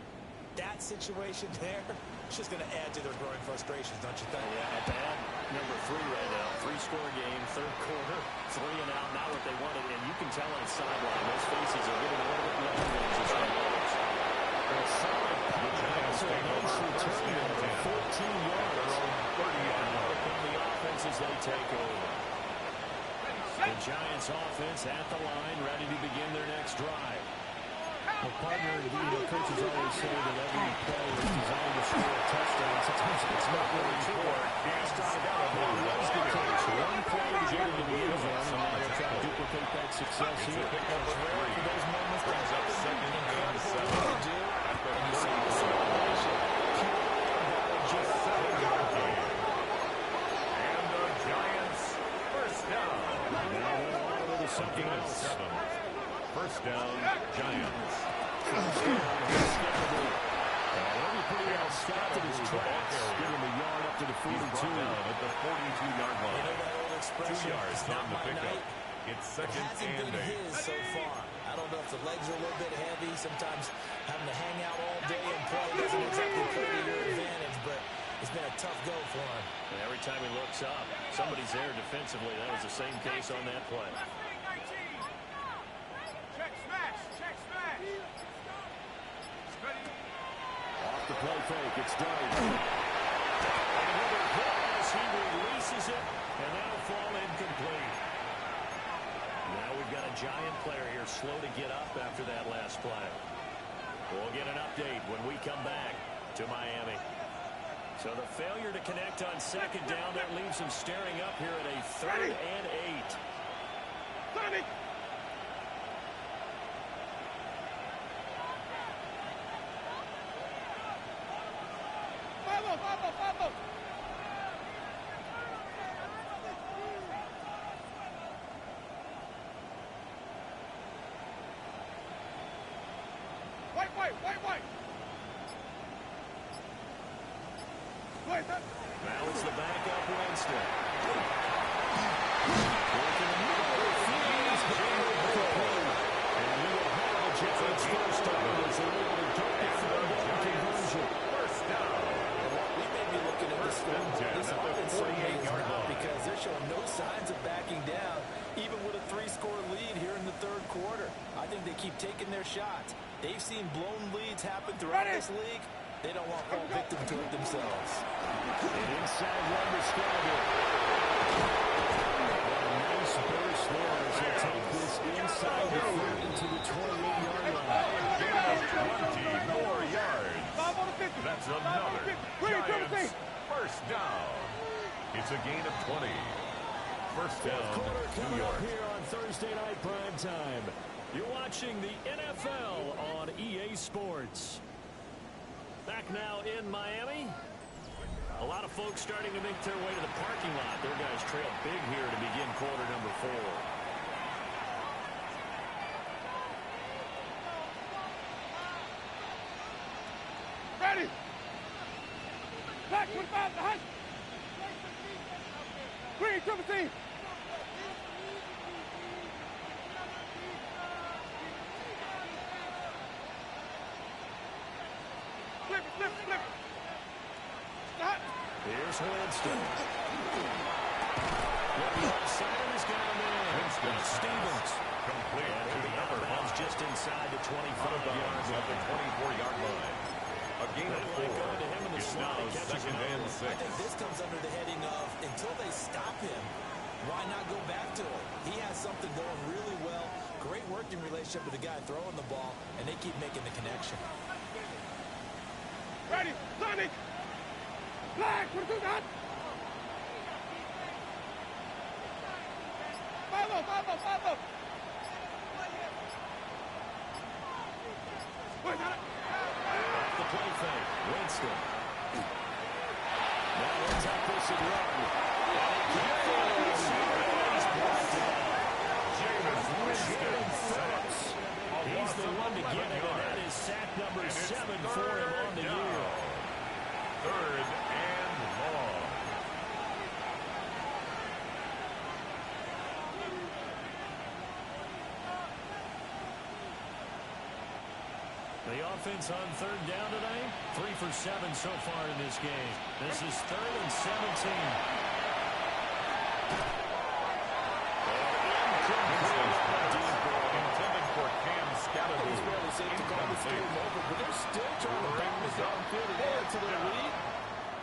That situation there, it's just going to add to their growing frustrations, don't you think? Yeah, bad number 3 right now. 3-score game, third quarter, 3 and out, not what they wanted. And you can tell on the sideline, those faces are getting a little bit longer as this one goes. A solid pass, a nice return of 14 yards. 30-yard line from the offense as they take over. The Giants offense at the line, ready to begin their next drive. Well, partner, coaches always say that every play is designed to score a touchdown. Sometimes it's not really true. It's not about it. It's going to take one play to get into the end zone, and they'll try to duplicate that success here. It's rare for those moments. Brings up 2nd and 7. At the 30-yard just 7-yard gain. And the Giants first down. Second and 7. First down, Giants. Already pretty well stopped at his tracks. Give him a yard up to the 42. At the 42-yard line. You know that old 2 expression, yards it's on not the my pickup. night. It's It 2nd hasn't and been 8. his so far. I don't know if the legs are a little bit heavy. Sometimes having to hang out all day and play doesn't exactly play to your advantage, but it's been a tough go for him. And every time he looks up, somebody's there defensively. That was the same case on that play. Check smash. Check smash. Ready. Off the play fake, it's Dave. And with a pass, he releases it, and that'll fall incomplete. Now we've got a Giant player here slow to get up after that last play. We'll get an update when we come back to Miami. So the failure to connect on 2nd down, that leaves him staring up here at a 3rd and 8. Sonic. Follow. White. Now it's the backup Winston. Working the middle of the field. And he will have the Giants first down as they're able to get the conversion. First down. We may be looking at this and 10 this at the offense 48-yard line. because they're showing no signs of backing down, even with a 3-score lead here in the third quarter. I think they keep taking their shots. They've seen blown leads happen throughout this league. They don't want to fall victim to it themselves. An inside run to Scarborough. A nice burst there as they take this inside the 30 to the 28-yard line. 20 more yards. That's another Giants first down. It's a gain of 20. First down, Quarter New coming up York. here on Thursday night prime time. You're watching the NFL on EA Sports. Back now in Miami. A lot of folks starting to make their way to the parking lot. Their guys trail big here to begin quarter number 4. Ready. Back 25 to hunt. Green, 17. Flip. Stop. Here's Winston. Looking outside, he's got him in. Winston. Stevens. Complete And to the the out of upper bounds bound. just inside the 25-yard Bounds at the line. 24-yard line. A gain of 4. Going to him in the It's slot. now He catches 2nd him. and I 6. think this comes under the heading of, until they stop him, why not go back to him? He has something going really well. Great working relationship with the guy throwing the ball, and they keep making the connection. Ready. Sonic. Black. 22 to hunt. Follow. Wait, got it. The play fake. Winston. Now ends up this passing run. He's the one to get it, and that is sack number 7 for him on the year. 3rd and long. The offense on 3rd down today, 3 for 7 so far in this game. This is 3rd and 17. Intended for Cam Scatterby. He's barely safe to call this game over, but they're still trying to back this downfield and add to their lead.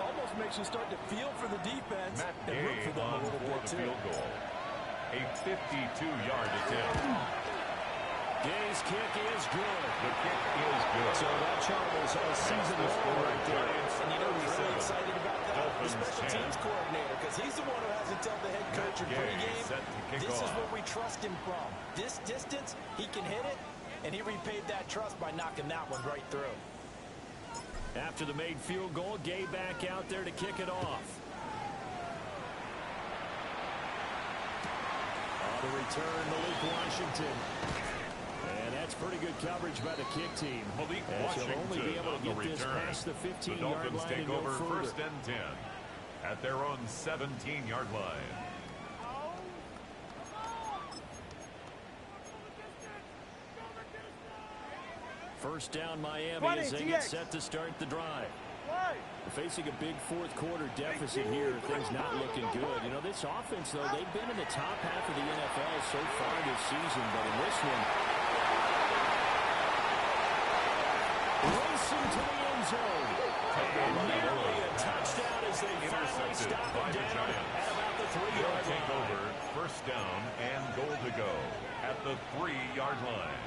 Almost makes you start to feel for the defense Matt and root Gay for them a on little for bit, the too. field goal. A 52-yard attempt. Gay's kick is good. The kick is good. So that Charles has a season to score right there. And you know he's really excited about that? The Dolphins special 10. teams coordinator, because he's the one who has to tell the head coach in Gay pregame, set to kick this is off. where we trust him from. This distance, he can hit it, and he repaid that trust by knocking that one right through. After the made field goal, Gay back out there to kick it off. On the return, Malik Washington. And that's pretty good coverage by the kick team. Malik As he'll only be Washington able on to the get this return. past the The 15-yard Dolphins line take and go over further. 1st and 10 at their own 17-yard line. First down Miami 20, as they get set to start the drive. They're facing a big fourth-quarter deficit here. Things not looking good. You know, this offense, though, they've been in the top half of the NFL so far this season, but in this one, racing to the end zone. And nearly a touchdown as they finally stop by him the down Giants. at about the They'll 3-yard take line. over 1st down and goal to go at the 3-yard line.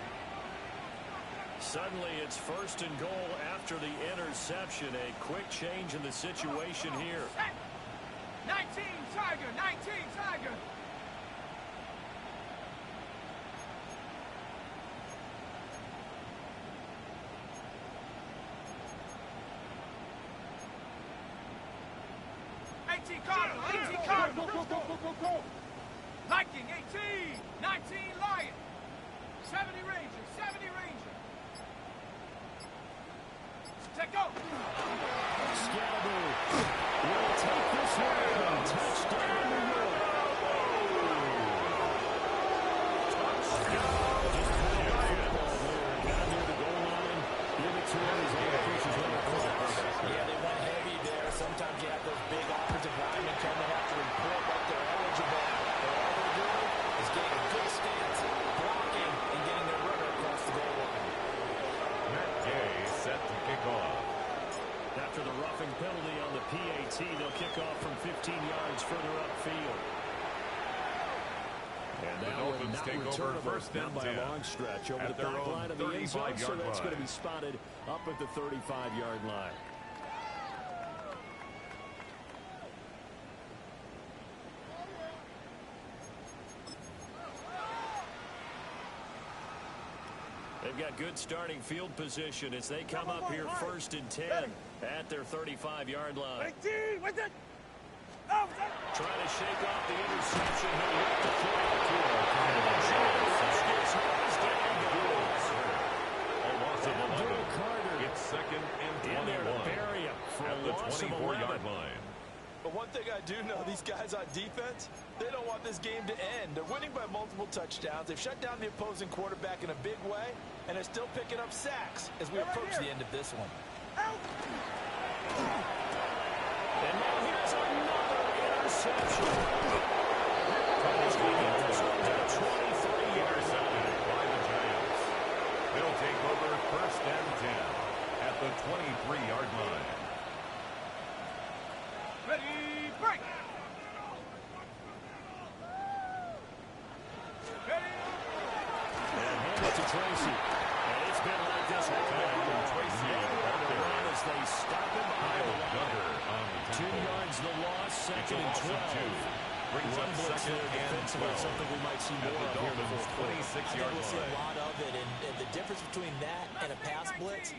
Suddenly it's 1st and goal after the interception. A quick change in the situation here. 19 Tiger, 19 Tiger. Cardinal, 18 Cardinal. Go. Viking, 18, 19 Lion. 70 Rangers, 70 Rangers. Take go. Scalaboo will take this one. Touchdown, New York. Just playing football there. Got near the goal line. Give it to him as all the officials run across. Yeah, they went heavy there. Sometimes you have those big offensive linemen come and have to report like they're eligible. But all they're doing is getting a good stance, blocking, and getting their runner across the goal line. Matt Gay set to kick off. After the roughing penalty on the PAT, they'll kick off from 15 yards further upfield. And The that one Dolphins not take over returnable, 1st and not by 10 a long stretch over at the their back own line of the end zone, so 35-yard that's going to line. be spotted up at the 35-yard line. They've got good starting field position as they come up here 1st and 10 at their 35-yard line. 18, with it. Oh, Trying to shake off the interception. He'll let the clock. A loss of 11. Carter It's 2nd and in there to 21 bury him for at a the loss of 24-yard 11. line. But one thing I do know, these guys on defense, they don't want this game to end. They're winning by multiple touchdowns. They've shut down the opposing quarterback in a big way, and they're still picking up sacks as we approach the end of this one. And now here's another interception. He's going to get this one to the 23-yard Intercepted by the Giants. They'll take over 1st and 10 at the 23-yard line. ready, break. Ready. And hand it to Tracy. And it's been like this all night. Tracy Nowhere to run as they stop him behind the line. Duggar on the 2 tackle. yards the loss, It's a 2nd and loss of 12. 2. Brings Run up blitz second there and defensively, 12. something we might see At more the of here in the Dolphins' fourth quarter. 26-yard We'll see a line. lot of it, and the difference between that and a pass blitz,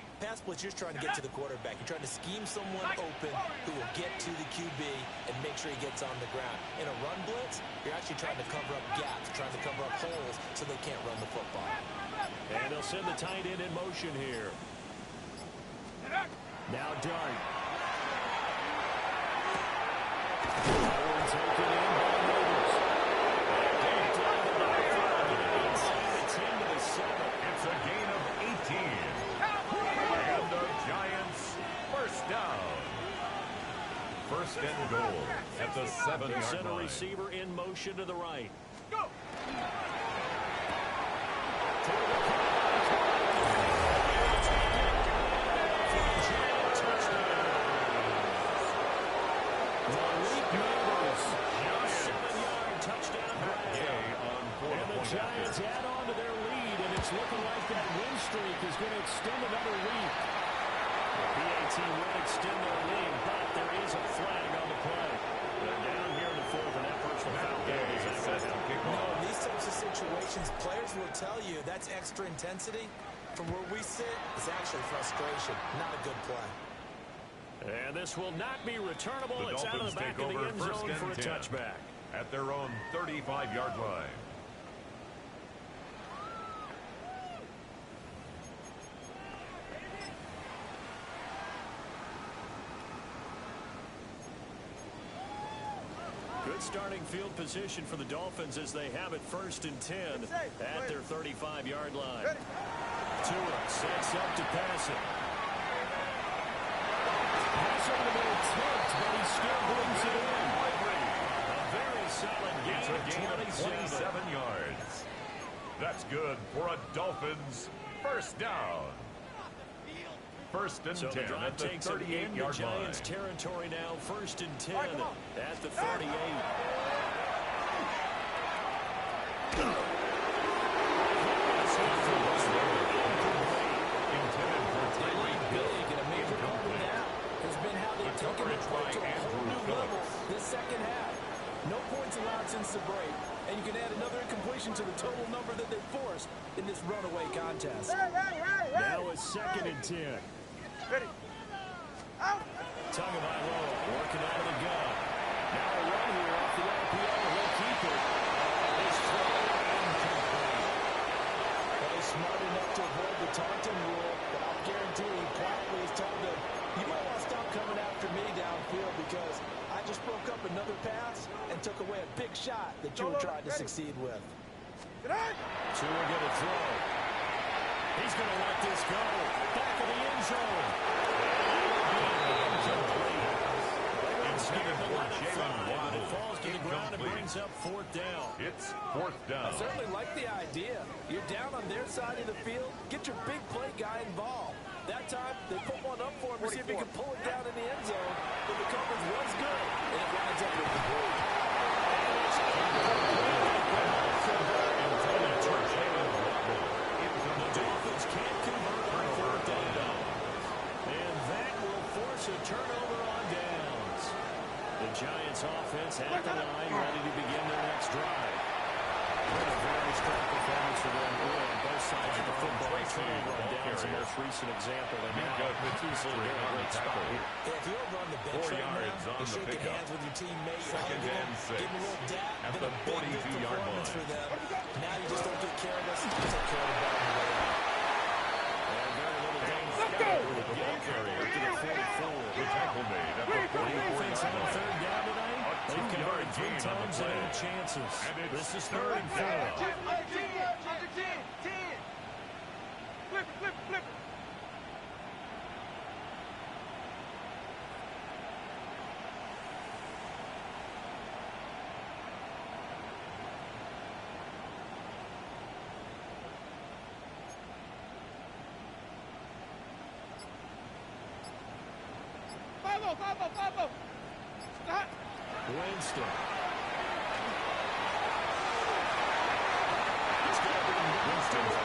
you're trying to get to the quarterback. You're trying to scheme someone open who will get to the QB and make sure he gets on the ground. In a run blitz, you're actually trying to cover up gaps, trying to cover up holes so they can't run the football. And they'll send the tight end in motion here. Now Dart. Taken in by Raiders. It's into the 7. It's a gain of 18. And the Giants first down. First and goal at the 7-yard Center line. receiver in motion to the right. Go! Giants add on to their lead, and it's looking like that win streak is going to extend another week. The PAT will extend their lead, but there is a flag on the play. They're down here in the fourth, and that personal foul is set to kick No, off. in these types of situations, players will tell you that's extra intensity. From where we sit, it's actually frustration, not a good play. And this will not be returnable. The It's out of Dolphins the back take of the over end first zone and for a 10 touchback. at their own 35-yard line. Good starting field position for the Dolphins as they have it first and 10 at their 35-yard line. Tua sets up to pass it. Pass over the attempt, but he still brings it in. A very solid It's a gain gain of of 27. 27 yards. That's good for a Dolphins first down. First and So the 10 drive at the takes it into 38-yard line. Giants territory now, first and 10 at the 38. Intended for They Tyreek lead Hill. big, and a major part of that has been how they've taken the Coverage play by to a whole Andrew new Phillips. level this second half. No points allowed since the break, and you can add another incompletion to the total number that they forced in this runaway contest. Now a second and 10. Ready. Out. Tagovailoa working out of the gun. Now a run here off the RPO. He'll keep it. It's thrown incomplete. Well, he's smart enough to avoid the taunting rule, but I'll guarantee he probably has told them, you might want to stop coming after me downfield because I just broke up another pass and took away a big shot that you were trying to succeed with. Tua going to throw. He's going to let this go. Back of the end zone. Intended for Jalen It Waddle. falls to the ground and Incomplete. brings up fourth down. It's fourth down. I certainly like the idea. You're down on their side of the field. Get your big play guy involved. That time, they put one up for him to see if he could pull it down in the end zone. But the coverage was good, and it winds up with the goal. Intended for Jalen Waddle. The Incomplete. Dolphins can't convert on fourth down. And that will force a turnover on downs. The Giants offense at the line, ready to begin their next drive. What a very strong performance for them on both sides of the football. Turnover on downs, the most recent example. And now, it's easily a very great spot here. If you're over on the bench 4 right yards now, on you're the shaking pickup. hands with your teammate, you're Second hugging and him, 6 giving a little dap, at been the a big 42-yard performance line. for them. Now you just don't get care of us, you take care of the ball on the way out. And very little down Let's go! The ball carrier to the 44. The tackle made at the 44-yard Offense on line. third down tonight. A They've 2-yard converted gain 3 on the times play. and 8 chances. And it's This is third and 4. Under 10. Flip it, flip it, flip it. Five-o. Stop. Winston. Winston's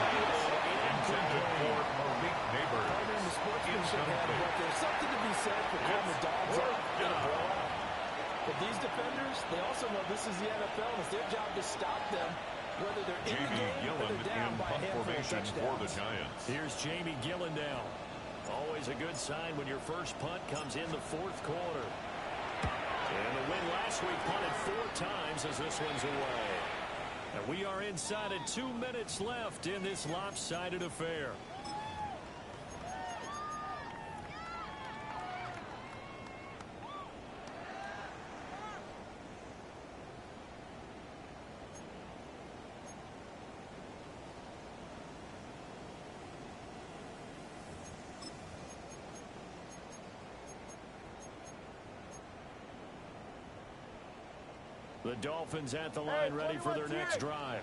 intended for Malik Neighbors. Partner in the sportsmanship handbook, there's something to be said for calling the dogs up in a blowout. But these defenders, they also know this is the NFL, and it's their job to stop them, whether they're in the game or they're down by a handful of formation for the touchdowns. Giants. Here's Jamie Gillen now. Always a good sign when your first punt comes in the fourth quarter. And the win last week punted 4 times as this one's away. And we are inside of 2 minutes left in this lopsided affair. The Dolphins at the line, ready for their next drive.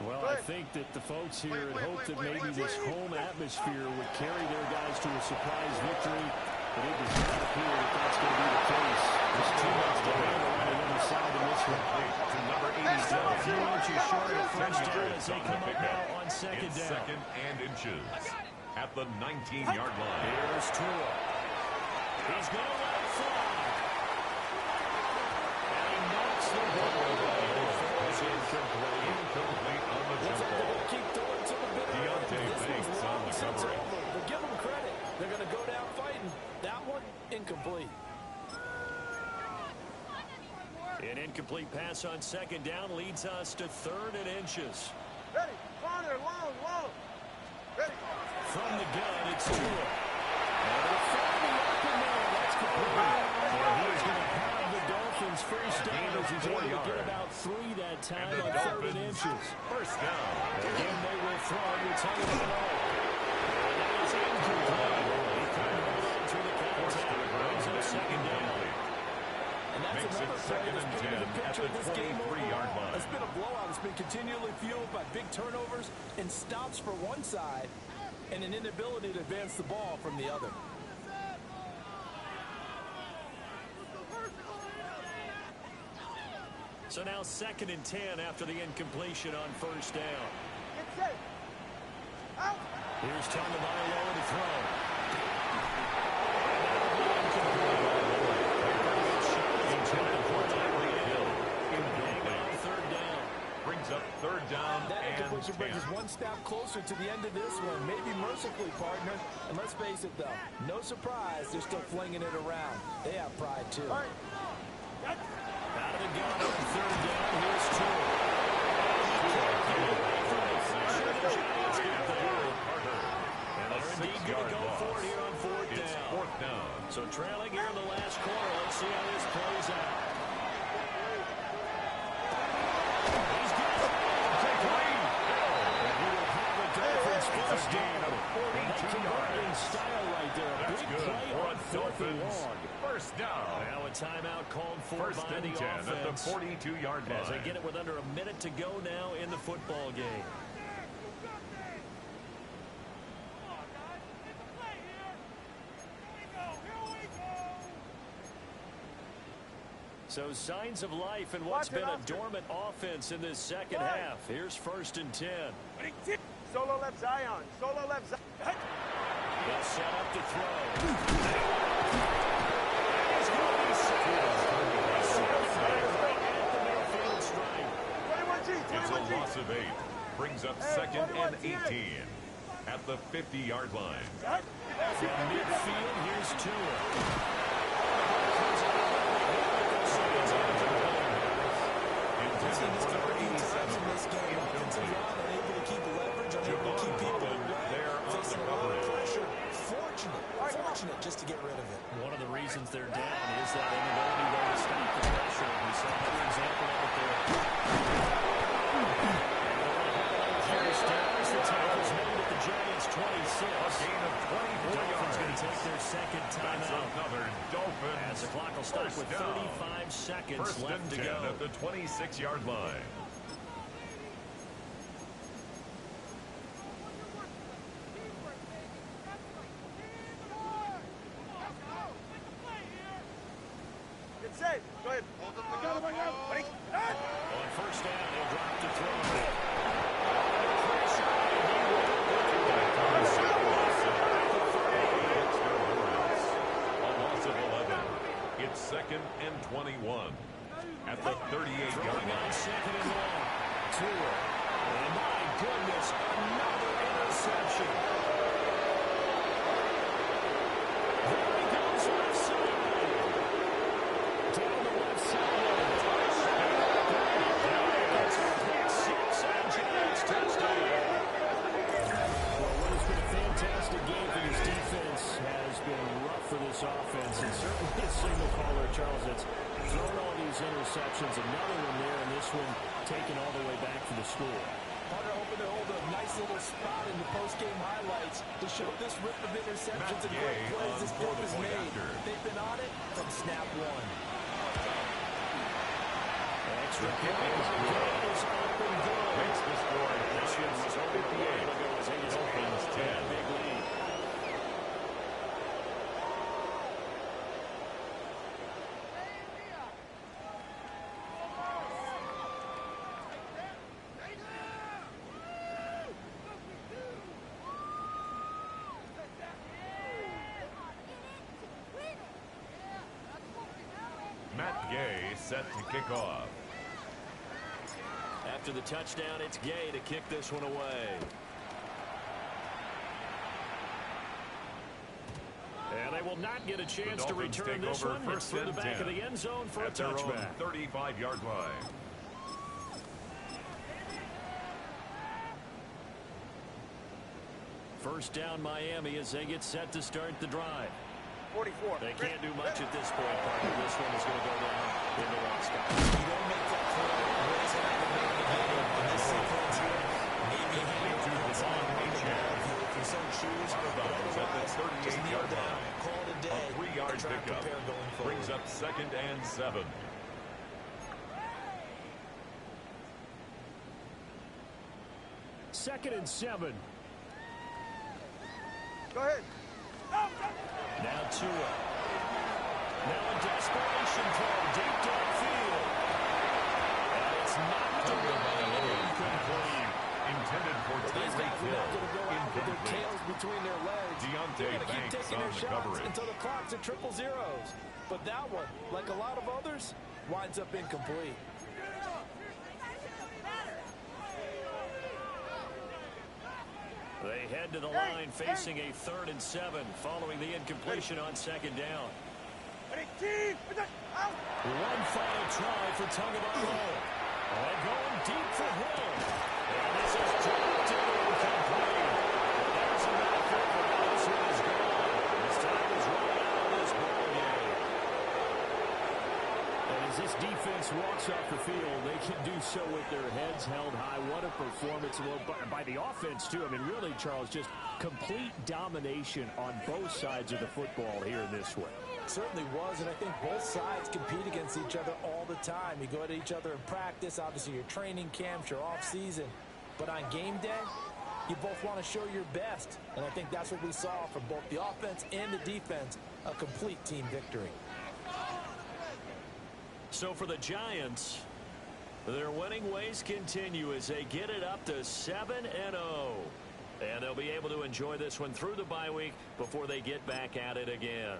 Well, I think that the folks here had hoped that maybe this home atmosphere would carry their guys to a surprise victory, but it does not appear that that's going to be the case. There's too much to handle on the other side of this one. To number 87. A few inches short of first down as they come up now on second It's down. 2nd and inches at the 19-yard line. Here's Tua. He's going to let it fly. And he knocks the ball away. It falls incomplete. Incomplete on the jump ball. Keep throwing to the bitter end. Deontay This one's Banks on long the since coverage. over, but give them credit. They're going to go down fighting. That one, incomplete. An incomplete pass on second down leads us to 3rd and inches. Ready. Corner, long, long. Ready. From the gun, it's Tua. And they're throwing the open man. That's complete. And he's going to have the Dolphins first down as he's able to get about 3 that time And the on 3rd and Dolphins inches. first down. Again, they will throw. Returning it all. And that is incomplete. He couldn't hold on to the contact. Brings up second down. And that's Makes it another play 2nd that's and painted 10 the picture at of the this game 23-yard overall. line. It's been a blowout. It's been continually fueled by big turnovers and stops for one side and an inability to advance the ball from the other. So now 2nd and 10 after the incompletion on first down. Get set. Out. Here's Tagovailoa to throw. Third down. Brings up 3rd down That and incompletion brings us 10. one step closer to the end of this one. Maybe mercifully, partner. And let's face it, though, no surprise, they're still flinging it around. They have pride, too. Out of the gun on 3rd down. Here's Tua. And they're indeed going to go for it here on 4th It's down. 4th down. So trailing here in the last quarter. Let's see how this plays out. He's got it. Take lead. And he will have the Dolphins first down. And they convert in style right there. A That's big good play for on a 4th and Dolphins long. first down. Now a timeout called for First by and the 10 at the offense. 42-yard line. As they get it with under a minute to go now in the football game. So signs of life in what's been a dormant offense in this second half. Here's 1st and 10. Solo left Zion. Solo left Zion. They'll set up to throw. It's a loss of 8. Brings up 2nd and 18 at the 50-yard line. From midfield, here's Tua. Intended for number 87. In this game, offensive line unable to keep leverage, unable to keep people in there on facing the a lot of coverage. pressure. Fortunate just to get rid of it. One of the reasons they're down is that inability there to stop the pressure. We saw another example of it there. First down as the tackle's made at the Giants' 26. A gain of 24 Dolphins going to yards. take their second That's timeout. another Dolphins. As the clock will stop first with down. 35 seconds First and left to 10 go. at the 26-yard line. Get set. Go ahead. On first down, he'll drop to throw. A loss of 11. It's 2nd second and 21. At the 38-yard line. Second and long. Tua. And my goodness, another interception. There he goes left side. Down the left sideline. That's a pick six and Giants touchdown. Well, what has been a fantastic game for this defense has been rough for this offense. And certainly a signal caller, Charles, that's thrown all these interceptions. Another one there, and this one taken all the way back for the score. Hunter hoping to hold a nice little spot in the post-game highlights to show this rip of interceptions and great plays this group has made. They've been on it from snap one. Extra point is up and good. Makes the score. Giants 58. Dolphins 10. Big lead. Matt Gay set to kick off. After the touchdown, it's Gay to kick this one away. And they will not get a chance to return this one. It's through the back of the end zone for a touchback. 35-yard line. First down Miami as they get set to start the drive. 44. They can't do much at this point, partner. This one is going to go down in the wrong spot. You don't make that play. What's happening in the game in this sequence here? Maybe he to design a chance if you so choose. Otherwise, at the 38-yard line. Call it a day. A 3-yard pickup brings up second and 7. Second and 7. Go ahead. Now Tua. Now a desperation play deep downfield. And it's knocked away. Incomplete. Intended for These guys are not going to go out with their tails between their legs. Deontay They're going to keep Banks taking on their the shots coverage. until the clock's at triple zeros. But that one, like a lot of others, winds up incomplete. They head to the line facing a 3rd and 7 following the incompletion on second down. One final try for Tagovailoa. And going deep for Hill. And this is dropped and incomplete. There's a mouthful for this one is gone. This time is right out of this ball game. And as this defense walks off the field, they can do so with their heads held high. What a performance by the offense, too. I mean, really, Charles, just complete domination on both sides of the football here in this one. Certainly was, and I think both sides compete against each other all the time. You go at each other in practice, obviously your training camps, your off-season. But on game day, you both want to show your best. And I think that's what we saw from both the offense and the defense, a complete team victory. So for the Giants, their winning ways continue as they get it up to 7-0. And they'll be able to enjoy this one through the bye week before they get back at it again.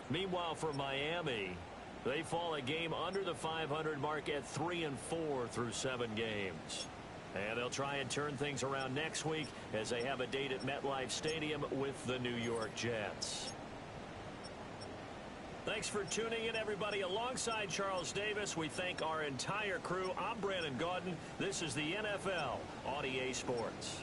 Meanwhile, for Miami, they fall a game under the 500 mark at 3-4 through 7 games. And they'll try and turn things around next week as they have a date at MetLife Stadium with the New York Jets. Thanks for tuning in, everybody. Alongside Charles Davis, we thank our entire crew. I'm Brandon Gaudin. This is the NFL on EA Sports.